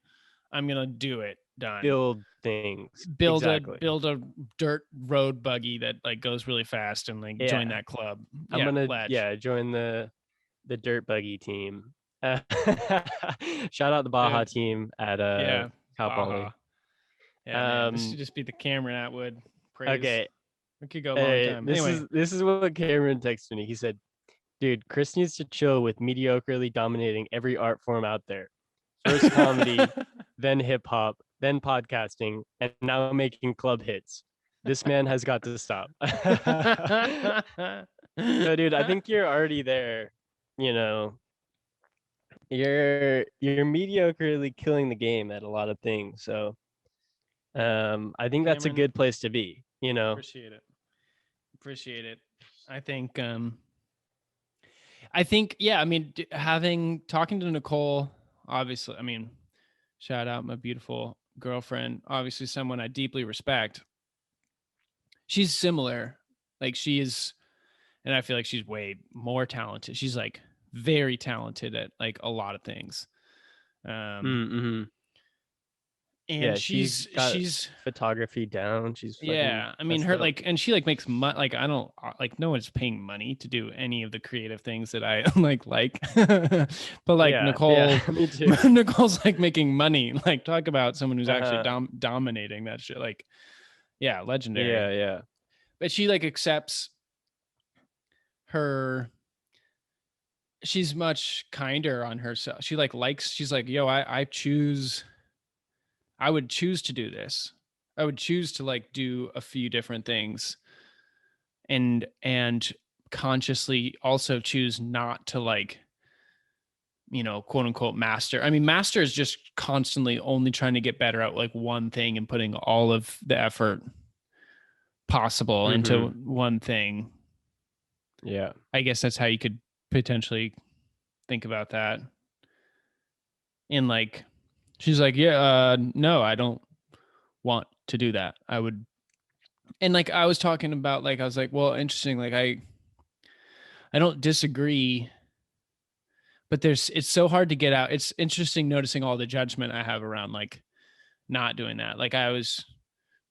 I'm gonna do it. Done. build things. Build a Exactly. build a dirt road buggy that like goes really fast and like join Yeah. that club. I'm Yeah, gonna, ledge. yeah, join the dirt buggy team. Uh, shout out the Baja Dude. team at Yeah. Cal Baja. Poly. Yeah, man. This Um should just be the Cameron Atwood praise. okay. We could go a long time. This Anyway. is what Cameron texted me. He said, dude, Chris needs to chill with mediocrely dominating every art form out there. First comedy, then hip hop, then podcasting, and now making club hits. This man has got to stop. No, dude, I think you're already there. You know, you're mediocrely killing the game at a lot of things. So, I think that's a Cameron, good place to be. appreciate it. Appreciate it. I think yeah, I mean talking to Nicole, obviously, I mean, shout out my beautiful girlfriend, obviously someone I deeply respect. She's similar. Like she is, and I feel like she's way more talented. She's like very talented at like a lot of things. Mm-hmm. And Yeah, she's got she's photography down. She's fucking yeah, I mean messed her up. like, and she like makes money. Like I don't like, no one's paying money to do any of the creative things that I like. But like Yeah, Nicole, yeah, me too. Nicole's like making money. Like talk about someone who's actually Uh-huh. dominating that shit. Like yeah, legendary. Yeah, yeah. But she like accepts her. She's much kinder on herself. She like likes. She's like, yo, I choose. I would choose to do this. I would choose to like do a few different things and consciously also choose not to like quote unquote master. I mean, master is just constantly only trying to get better at like one thing and putting all of the effort possible into one thing. Yeah. I guess that's how you could potentially think about that. And like, she's like, yeah, no, I don't want to do that. I would. And like, I was talking about, like, I was like, well, interesting. Like, I don't disagree, but it's so hard to get out. It's interesting noticing all the judgment I have around like not doing that. Like, I was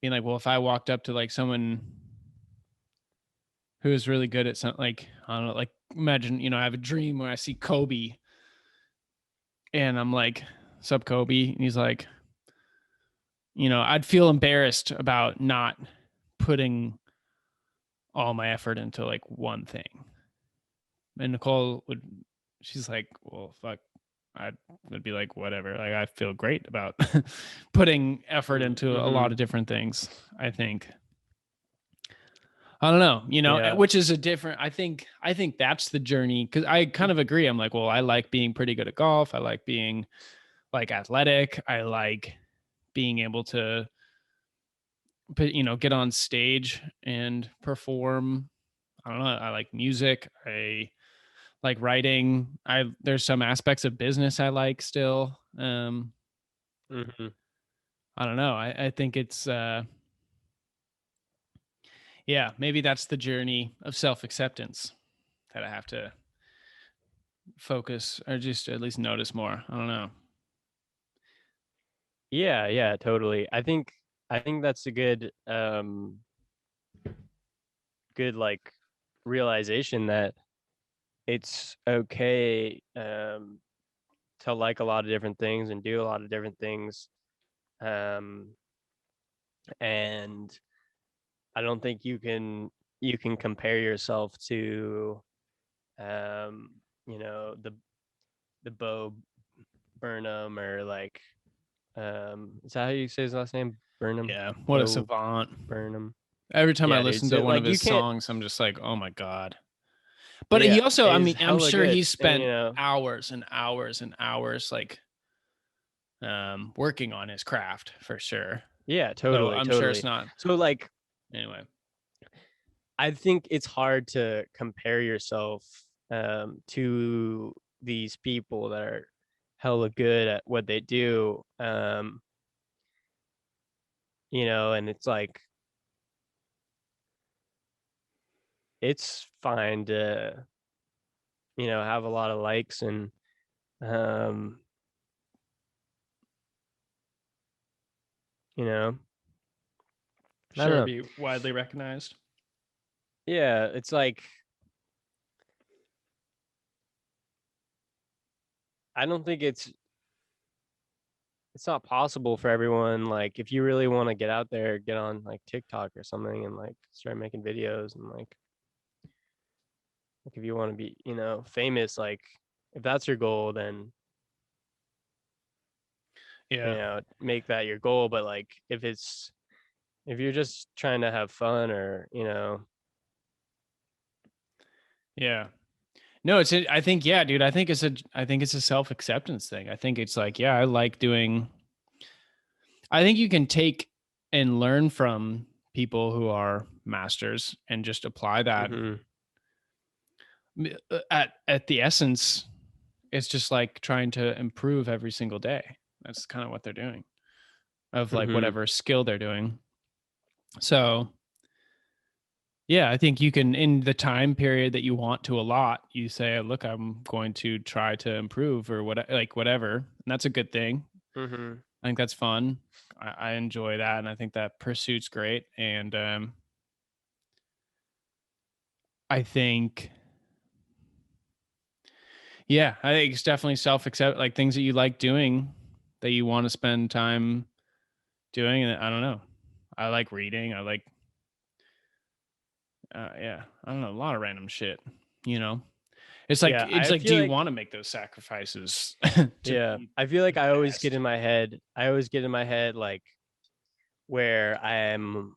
being like, well, if I walked up to like someone who is really good at something, like, I don't know, like, imagine, I have a dream where I see Kobe and I'm like, sup, Kobe? And he's like, I'd feel embarrassed about not putting all my effort into like one thing. And Nicole she's like, well, fuck. I would be like, whatever. Like, I feel great about putting effort into a lot of different things, I think. I don't know, Yeah. which is a different, I think that's the journey. Cause I kind of agree. I'm like, well, I like being pretty good at golf. I like being like athletic. I like being able to, get on stage and perform. I don't know. I like music. I like writing. There's some aspects of business I like still. I don't know. I think it's, yeah, maybe that's the journey of self-acceptance that I have to focus or just at least notice more. I don't know. Yeah, yeah, totally. I think that's a good like realization that it's okay to like a lot of different things and do a lot of different things. Um and I don't think you can compare yourself to the Bo Burnham or like is that how you say his last name? Burnham? Yeah. What a Bo savant. Burnham. Every time I Yeah, dude. listen to So one of like you his can't songs, I'm just like, oh my God. But he yeah, also, I is mean, I'm hella sure good. he And spent hours and hours and hours like working on his craft for sure. yeah, So totally, I'm sure it's totally. not, So like anyway. I think it's hard to compare yourself to these people that are hella good at what they do. And it's like it's fine to, have a lot of likes and um, you know, I don't Sure, know. be widely recognized. Yeah, it's like I don't think it's not possible for everyone. Like if you really want to get out there, get on like TikTok or something and like start making videos and like if you want to be, famous, like if that's your goal, then Yeah. make that your goal. But like if you're just trying to have fun or, Yeah. No, I think, yeah, dude, I think it's a self-acceptance thing. I think it's like, yeah, I think you can take and learn from people who are masters and just apply that at the essence. It's just like trying to improve every single day. That's kind of what they're doing of like whatever skill they're doing. So yeah, I think you can, in the time period that you want to allot, you say, look, I'm going to try to improve or whatever. And that's a good thing. I think that's fun. I enjoy that. And I think that pursuit's great. And I think, yeah, I think it's definitely self-accept, like things that you like doing that you want to spend time doing. And I don't know. I like reading. I like, yeah, I don't know, a lot of random shit, you know? Yeah, It's I like, do feel you like want to make those sacrifices to yeah, be I feel like the I always get best? in my head. I always get in my head like where I'm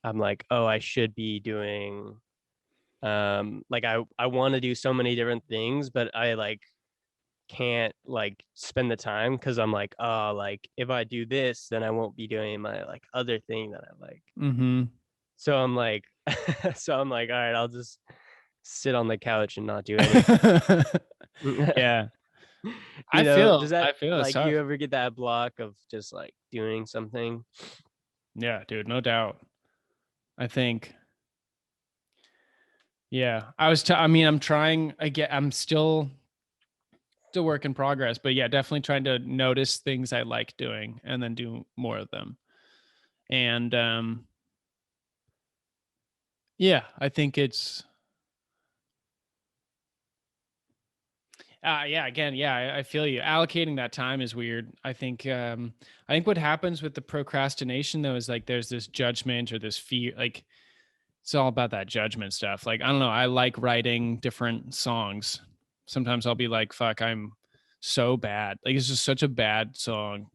like, oh, I should be doing like I want to do so many different things, but I like can't like spend the time because I'm like, oh, like if I do this, then I won't be doing my like other thing that I like. Mm-hmm. So I'm like, so I'm like, all right, I'll just sit on the couch and not do anything. Yeah. You know, does I that feel it's like you tough. ever get that block of just like doing something? Yeah, dude, no doubt. I think, yeah. I mean, I'm trying again. I'm still work in progress, but yeah, definitely trying to notice things I like doing and then do more of them. And yeah, I think it's yeah, again, yeah, I feel you. Allocating that time is weird. I think what happens with the procrastination though is like there's this judgment or this fear, like it's all about that judgment stuff. Like, I don't know, I like writing different songs. Sometimes I'll be like, fuck, I'm so bad. Like it's just such a bad song.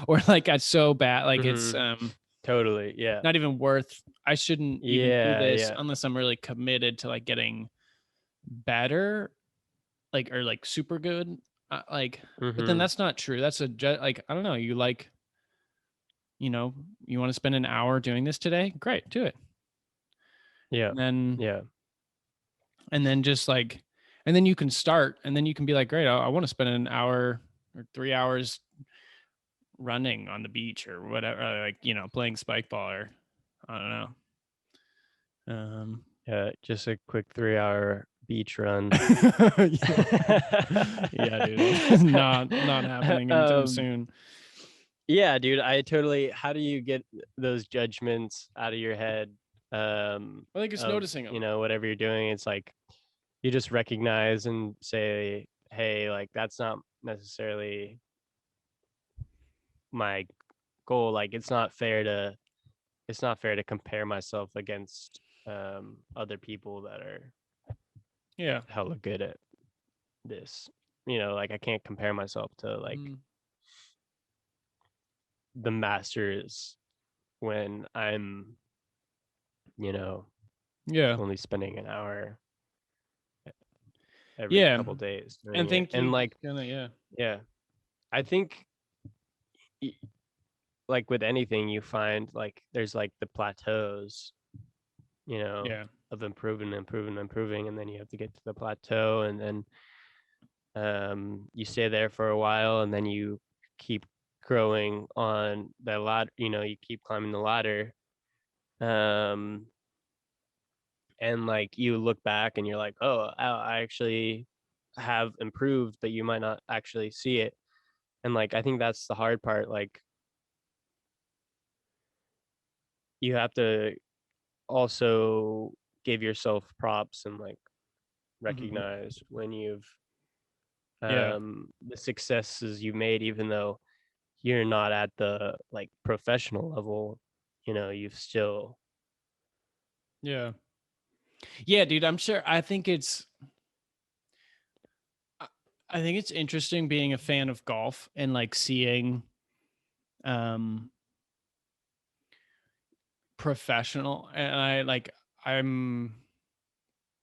Or like it's so bad, like it's Mhm. Totally. Yeah. not even worth, I shouldn't even do Yeah. this Yeah. unless I'm really committed to like getting better, like or like super good. Like, but then Mhm. that's not true. That's like I don't know. You like, you know, you want to spend an hour doing this today? Great, do it. Yeah. And then Yeah. and then just like, and then you can start, and then you can be like, great, I want to spend an hour or 3 hours running on the beach or whatever, like playing spike ball or I don't know. Yeah. Just a quick 3 hour beach run. Yeah. Yeah, dude. It's not happening anytime um, soon. yeah, dude. I totally. How do you get those judgments out of your head? I think it's Of noticing them. whatever you're doing. It's like you just recognize and say, hey, like that's not necessarily my goal. Like it's not fair to compare myself against other people that are Yeah. hella good at this. Like I can't compare myself to like Mm. the masters when I'm, you know, Yeah. only spending an hour every Yeah. couple days And doing it. think And you like, gonna, yeah. yeah, I think y- like with anything you find like there's like the plateaus, you know, Yeah. of improving, and then you have to get to the plateau, and then you stay there for a while, and then you keep growing on the ladder, you keep climbing the ladder. um and like you look back and you're like, oh, I actually have improved, but you might not actually see it. And like I think that's the hard part. Like you have to also give yourself props and like Mhm. recognize when you've Yeah. the successes you made, even though you're not at the like professional level. You've still. Yeah. Yeah, dude, I'm sure. I I think it's interesting being a fan of golf and like seeing um professional, and I'm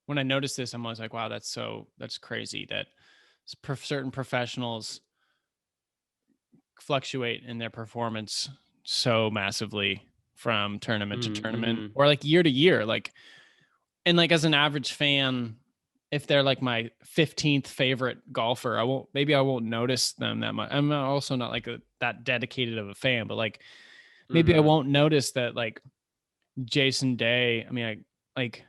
when I notice this, I'm always like, wow, that's crazy that certain professionals fluctuate in their performance so massively from tournament to tournament Mm-hmm. or like year to year. Like, and like as an average fan, if they're like my 15th favorite golfer, I won't notice them that much. I'm also not like that dedicated of a fan, but like maybe I Mm-hmm. won't notice that like Jason Day, I mean, I like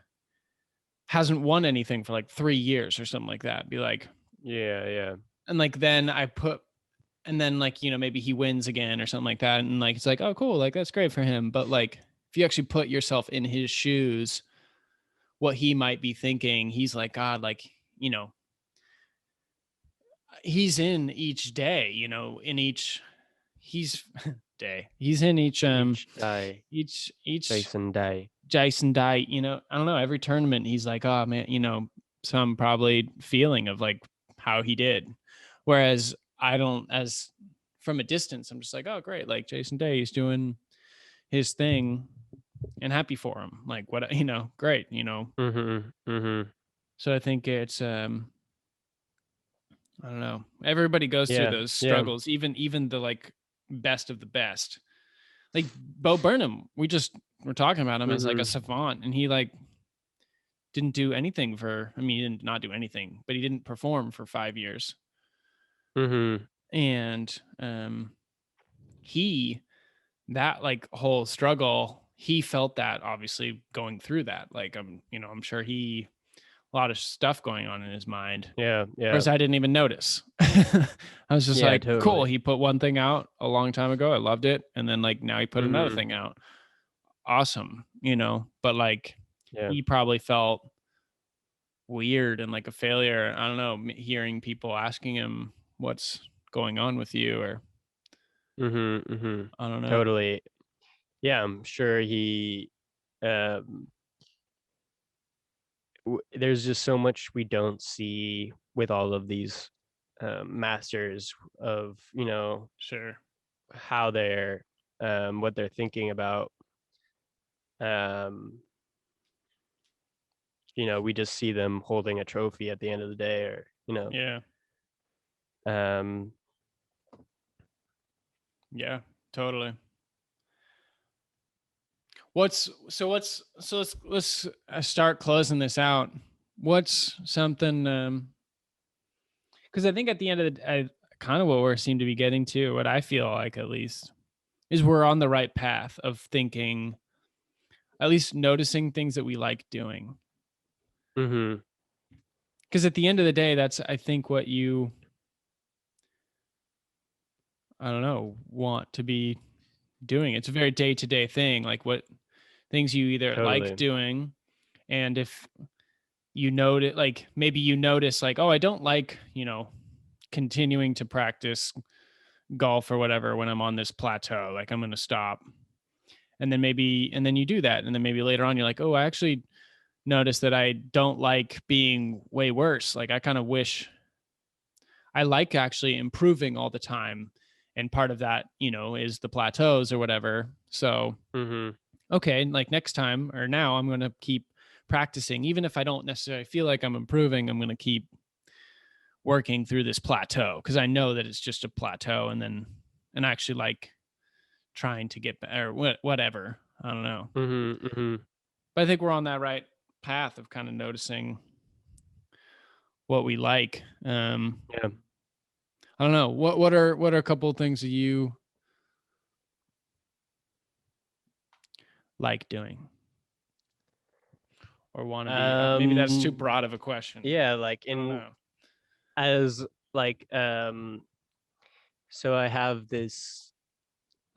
hasn't won anything for like 3 years or something like that. Be like, Yeah, yeah. and like then I put, and then like maybe he wins again or something like that, and like it's like, oh cool, like that's great for him. But like if you actually put yourself in his shoes, what he might be thinking, he's like, God, like he's in each day, in each he's day, he's in Each day, each Jason Day. Jason Day, I don't know, every tournament he's like, oh man, some probably feeling of like how he did. Whereas I don't, as from a distance, I'm just like, oh great, like Jason Day, he's doing his thing and happy for him. Like what, great. Mm-hmm. Mm-hmm. So I think it's I don't know. Everybody goes through Yeah. those Yeah. struggles, even the like best of the best. Like Bo Burnham, we're talking about him as like a Mhm. savant, and he like didn't do anything for. I mean, he didn't not do anything, but he didn't perform for 5 years, Mhm. and he that like whole struggle, he felt that obviously going through that. Like I'm sure he a lot of stuff going on in his mind. Yeah. Yeah. Whereas I didn't even notice. I was just Yeah, like, cool. totally. He put one thing out a long time ago. I loved it. And then like now he put another Mhm. thing out. Awesome, you know, but like Yeah. he probably felt weird and like a failure. I don't know, hearing people asking him what's going on with you, or Mhm. Mhm. I don't know. Totally. Yeah, I'm sure he um there's just so much we don't see with all of these masters of, Sure. how they're what they're thinking about. um we just see them holding a trophy at the end of the day, or Yeah. um Yeah. Totally. Let's start closing this out. What's something because I think at the end of the day, kind of what we seem to be getting to, what I feel like at least, is we're on the right path of thinking, at least noticing things that we like doing. mhm. Because at the end of the day, that's I think what you, I don't know, want to be doing. It's a very day to day thing, like what things you either like Totally. doing, and if you notice, like maybe you notice, like, oh, I don't like, continuing to practice golf or whatever when I'm on this plateau. Like I'm going to stop. And then you do that. And then maybe later on, you're like, oh, I actually noticed that I don't like being way worse. Like I kind of wish I like actually improving all the time. And part of that, is the plateaus or whatever. So, Mhm. okay, like next time or now, I'm going to keep practicing. Even if I don't necessarily feel like I'm improving, I'm going to keep working through this plateau because I know that it's just a plateau. And I actually like trying to get better, or whatever. I don't know. Mhm. Mhm. But I think we're on that right path of kind of noticing what we like. Yeah. I don't know. What are a couple of things that you like doing or want to be? Maybe that's too um broad of a question. yeah, like I don't in know. as like so I have this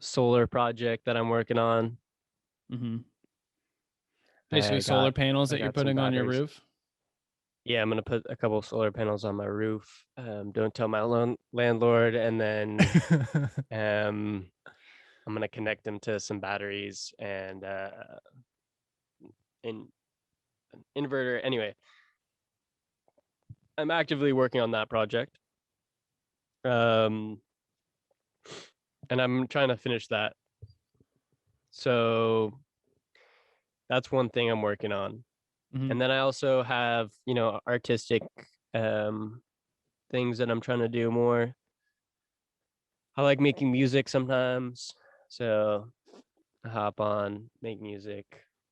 solar project that I'm working on. Hmm. Basically, I solar got panels I that you're got some putting on your batteries. roof. Yeah, I'm gonna put a couple of solar panels on my roof. Don't tell my landlord, and then um, I'm gonna connect them to some batteries and in an inverter. Anyway, I'm actively working on that project. Um, and I'm trying to finish that. So that's one thing I'm working on. Hmm. And then I also have, artistic um things that I'm trying to do more. I like making music sometimes. So I hop on, make music.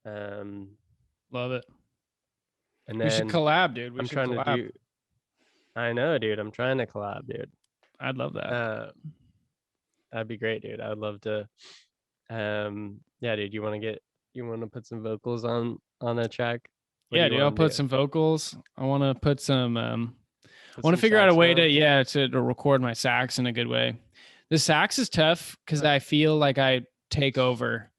Um, Love it. and We should then collab, dude. We I'm should trying to collab. do, I know, dude, I'm trying to collab, dude. I'd love that. Uh, that'd be great, dude. I would love to. Yeah, dude, you want to put some vocals on a track? What do Yeah, you dude. I'll want to put do? some vocals. I want to put some. I Put want to some figure out a sax way to, notes? yeah, to record my sax in a good way. The sax is tough because I feel like I take over.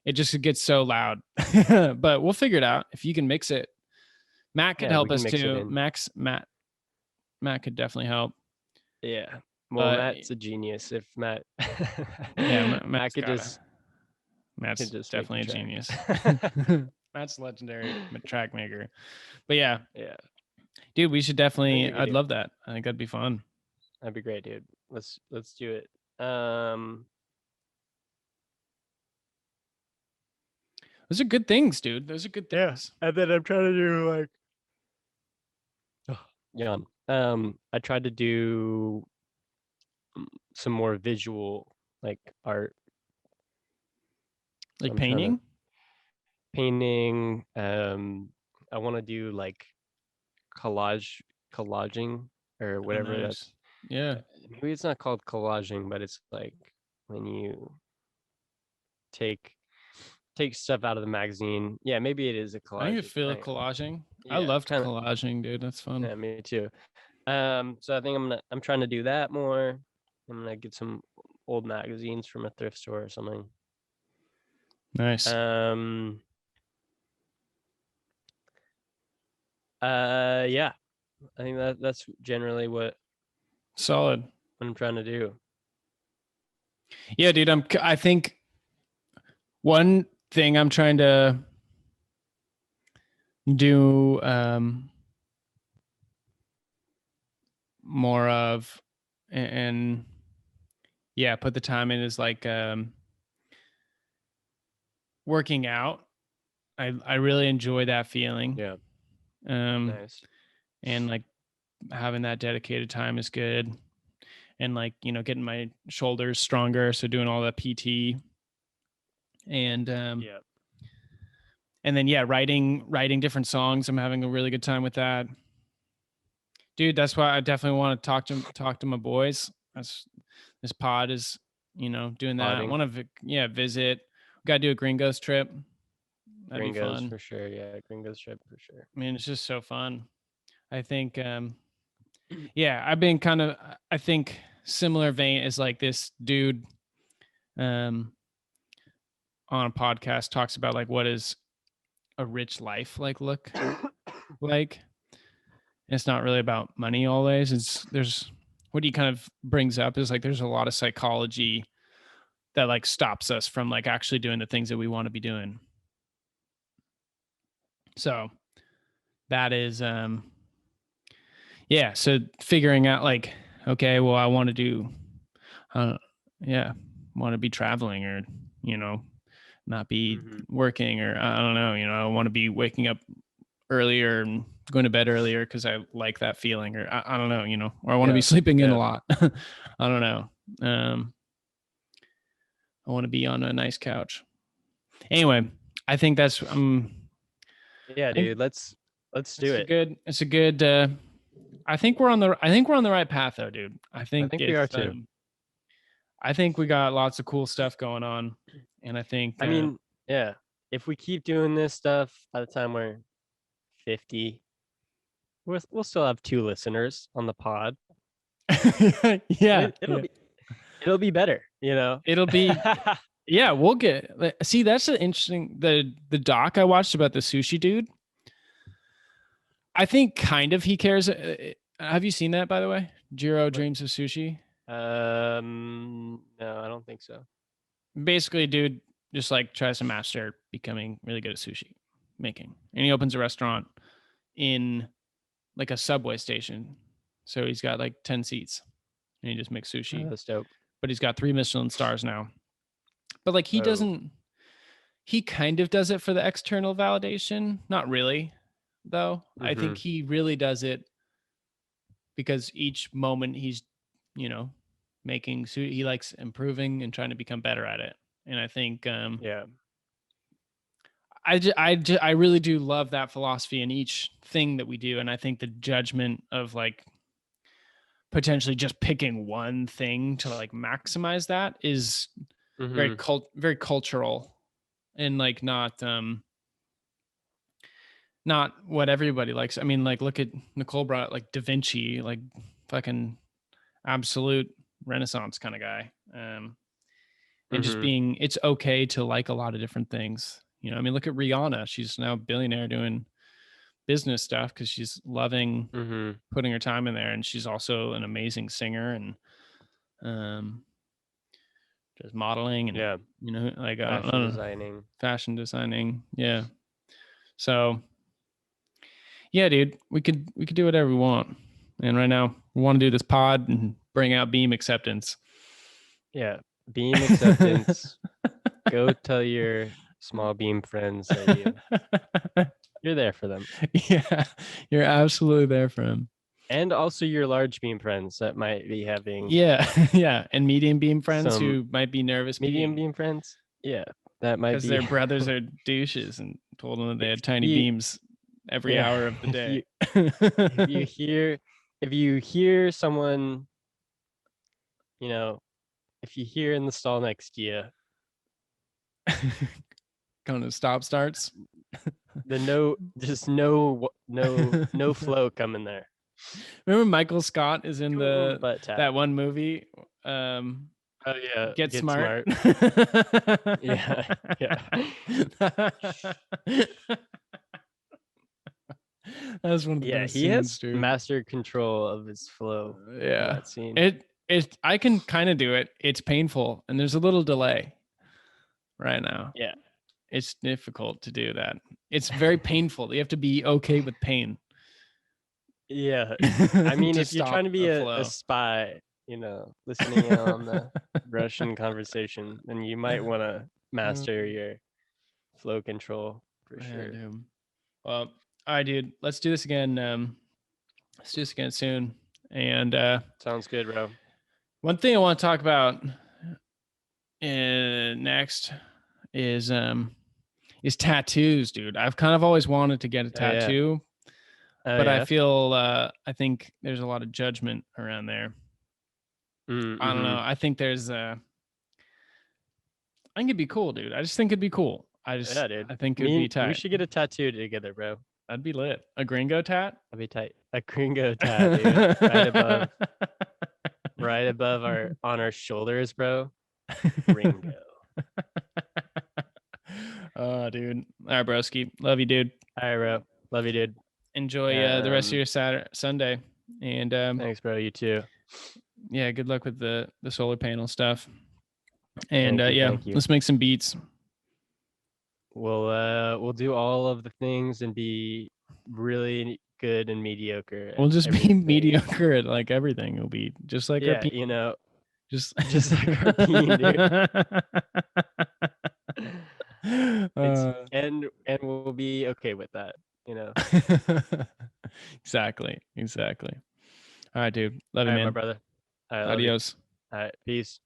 It just gets so loud. But we'll figure it out if you can mix it. Matt could Yeah, we help can us mix it too. in. Matt could definitely help. Yeah. Well, But Matt's a genius. If Matt, yeah, Matt Matt's could gotta. just Matt's make the definitely a track. genius. Matt's legendary track maker. But yeah, Yeah, dude, we should I think definitely. we could I'd do it. love that. I think that'd be fun. That'd be great, dude. Let's do it. Those are good things, dude. Those are good Yeah, things. and then I'm trying to do like, oh, yawn. I tried to do some more visual like art. So Like I'm trying to painting? painting. I want to do like collaging or Oh, whatever nice. that's. Yeah. Maybe it's not called collaging, but it's like when you take take stuff out of the magazine. Yeah, maybe it is a I can collaging. feel collaging. I Yeah, loved kind of. collaging, dude. That's fun. Yeah, me too. So I think I'm trying to do that more. I'm gonna get some old magazines from a thrift store or something. Nice. Um, yeah, I think that's generally Solid. what I'm trying to do. Yeah, dude. I think one thing I'm trying to do more of, and yeah, put the time in, is like working out. I really enjoy that feeling. Yeah, Um, nice. and like having that dedicated time is good. And like, getting my shoulders stronger. So doing all that PT, and Yeah, and then, yeah, writing different songs. I'm having a really good time with that, dude. That's why I definitely want to talk to my boys. That's This pod is, doing that. I potting, want to, yeah, visit. Got to do a Gringos trip. That'd be gringos fun. for sure. Yeah, gringos trip for sure. I mean, it's just so fun. I think, yeah, I've been kind of, I think, similar vein as like this dude um, on a podcast talks about like what is a rich life like look like. It's not really about money always. There's what he kind of brings up is like there's a lot of psychology that like stops us from like actually doing the things that we want to be doing. So that is yeah, so figuring out like, okay, well, I want to do yeah, want to be traveling, or not be Mm-hmm. working, or I don't know, I want to be waking up earlier and going to bed earlier because I like that feeling, or I don't know, or I want to be Yeah, sleeping in a yeah, lot. I don't know. I want to be on a nice couch. Anyway, I think that's yeah, I think dude. Let's do it's a it. good it's a good I think we're on the right path though, dude. I I think think we are it's too. I think we got lots of cool stuff going on, and I think I mean, yeah. If we keep doing this stuff, by the time we're 50, we'll still have 2 listeners on the pod. yeah, It, it'll yeah. be it'll be better, you know. It'll be yeah, we'll get see that's the interesting the doc I watched about the sushi dude. I think kind of he cares. Have you seen that, by the way? Jiro What? Dreams of Sushi. No, I don't think so. Basically, dude just like tries to master becoming really good at sushi making, and he opens a restaurant in like a subway station. So he's got like 10 seats, and he just makes Oh, sushi. that's dope. But he's got 3 Michelin stars now. But like Oh, he kind of does it for the external validation. Not really, though. I mm-hmm. think he really does it because each moment he's, you know, making he likes improving and trying to become better at it. And I think Yeah. I really do love that philosophy in each thing that we do. And I think the judgment of like potentially just picking one thing to like maximize that is Mm-hmm. very cultural, and like not what everybody likes. I mean, like look at Nicole brought like Da Vinci, like fucking absolute Renaissance kind of guy. And just Mm-hmm. being, it's okay to like a lot of different things. I mean, look at Rihanna. She's now a billionaire doing business stuff because she's loving Mm-hmm. putting her time in there, and she's also an amazing singer, and um, just modeling, and Yeah. like I don't Fashion know, designing. fashion designing. Yeah. So yeah, dude, we could do whatever we want. And right now, we want to do this pod and bring out beam acceptance. Yeah. Beam acceptance. Go tell your small beam friends that you're there for them. Yeah, you're absolutely there for him. And also your large beam friends that might be having Yeah, yeah, and medium beam friends some who might be nervous medium peeing beam friends. Yeah, that might because be. their brothers are douches and told them that they if had tiny you, beams every yeah, hour of the if day. you hear someone, you know, if you hear in the stall next to you, Going to stop starts. the no flow coming there. Remember Michael Scott is in Butt tap. that one movie, Oh yeah, Get get Smart. smart. Yeah, yeah, That's one of the yeah. best He scenes, has dude. master control of his flow in Yeah. that scene. It I can kind of do it. It's painful and there's a little delay right now. Yeah, It's difficult to do that. It's very painful. You have to be okay with pain. yeah. I mean, To if you're trying stop to be a a flow. spy, listening in on the Russian conversation, then you might want to master your flow control for Yeah, sure. dude. Well, all right, dude. Let's do this again. Let's do this again soon. And Sounds good, bro. one thing I want to talk about next is tattoos, dude. I've kind of always wanted to get a Oh yeah. tattoo, Oh but I yeah. feel I think there's a lot of judgment around there. I don't know. Mm-hmm. I think there's I think it'd be cool, dude. I just think it'd be cool. Yeah, dude. I think it'd be We tight. should get a tattoo together, bro. That'd be lit. A gringo tat? That'd be tight. A gringo tat, dude. Right above on our shoulders, bro. Gringo. Oh, dude. All right, broski. Love you, dude. All right, bro. Love you, dude. Enjoy the rest of your Sunday. And thanks, bro. You too. yeah, good luck with the solar panel stuff. And thank you. let's make some beats. We'll do all of the things and be really good and mediocre. We'll just be mediocre at like everything. It'll be just like our peen. just like our peen, dude. And we'll be okay with that, Exactly. All right, dude. Love you, man. My brother. All right, Adios. All right, peace.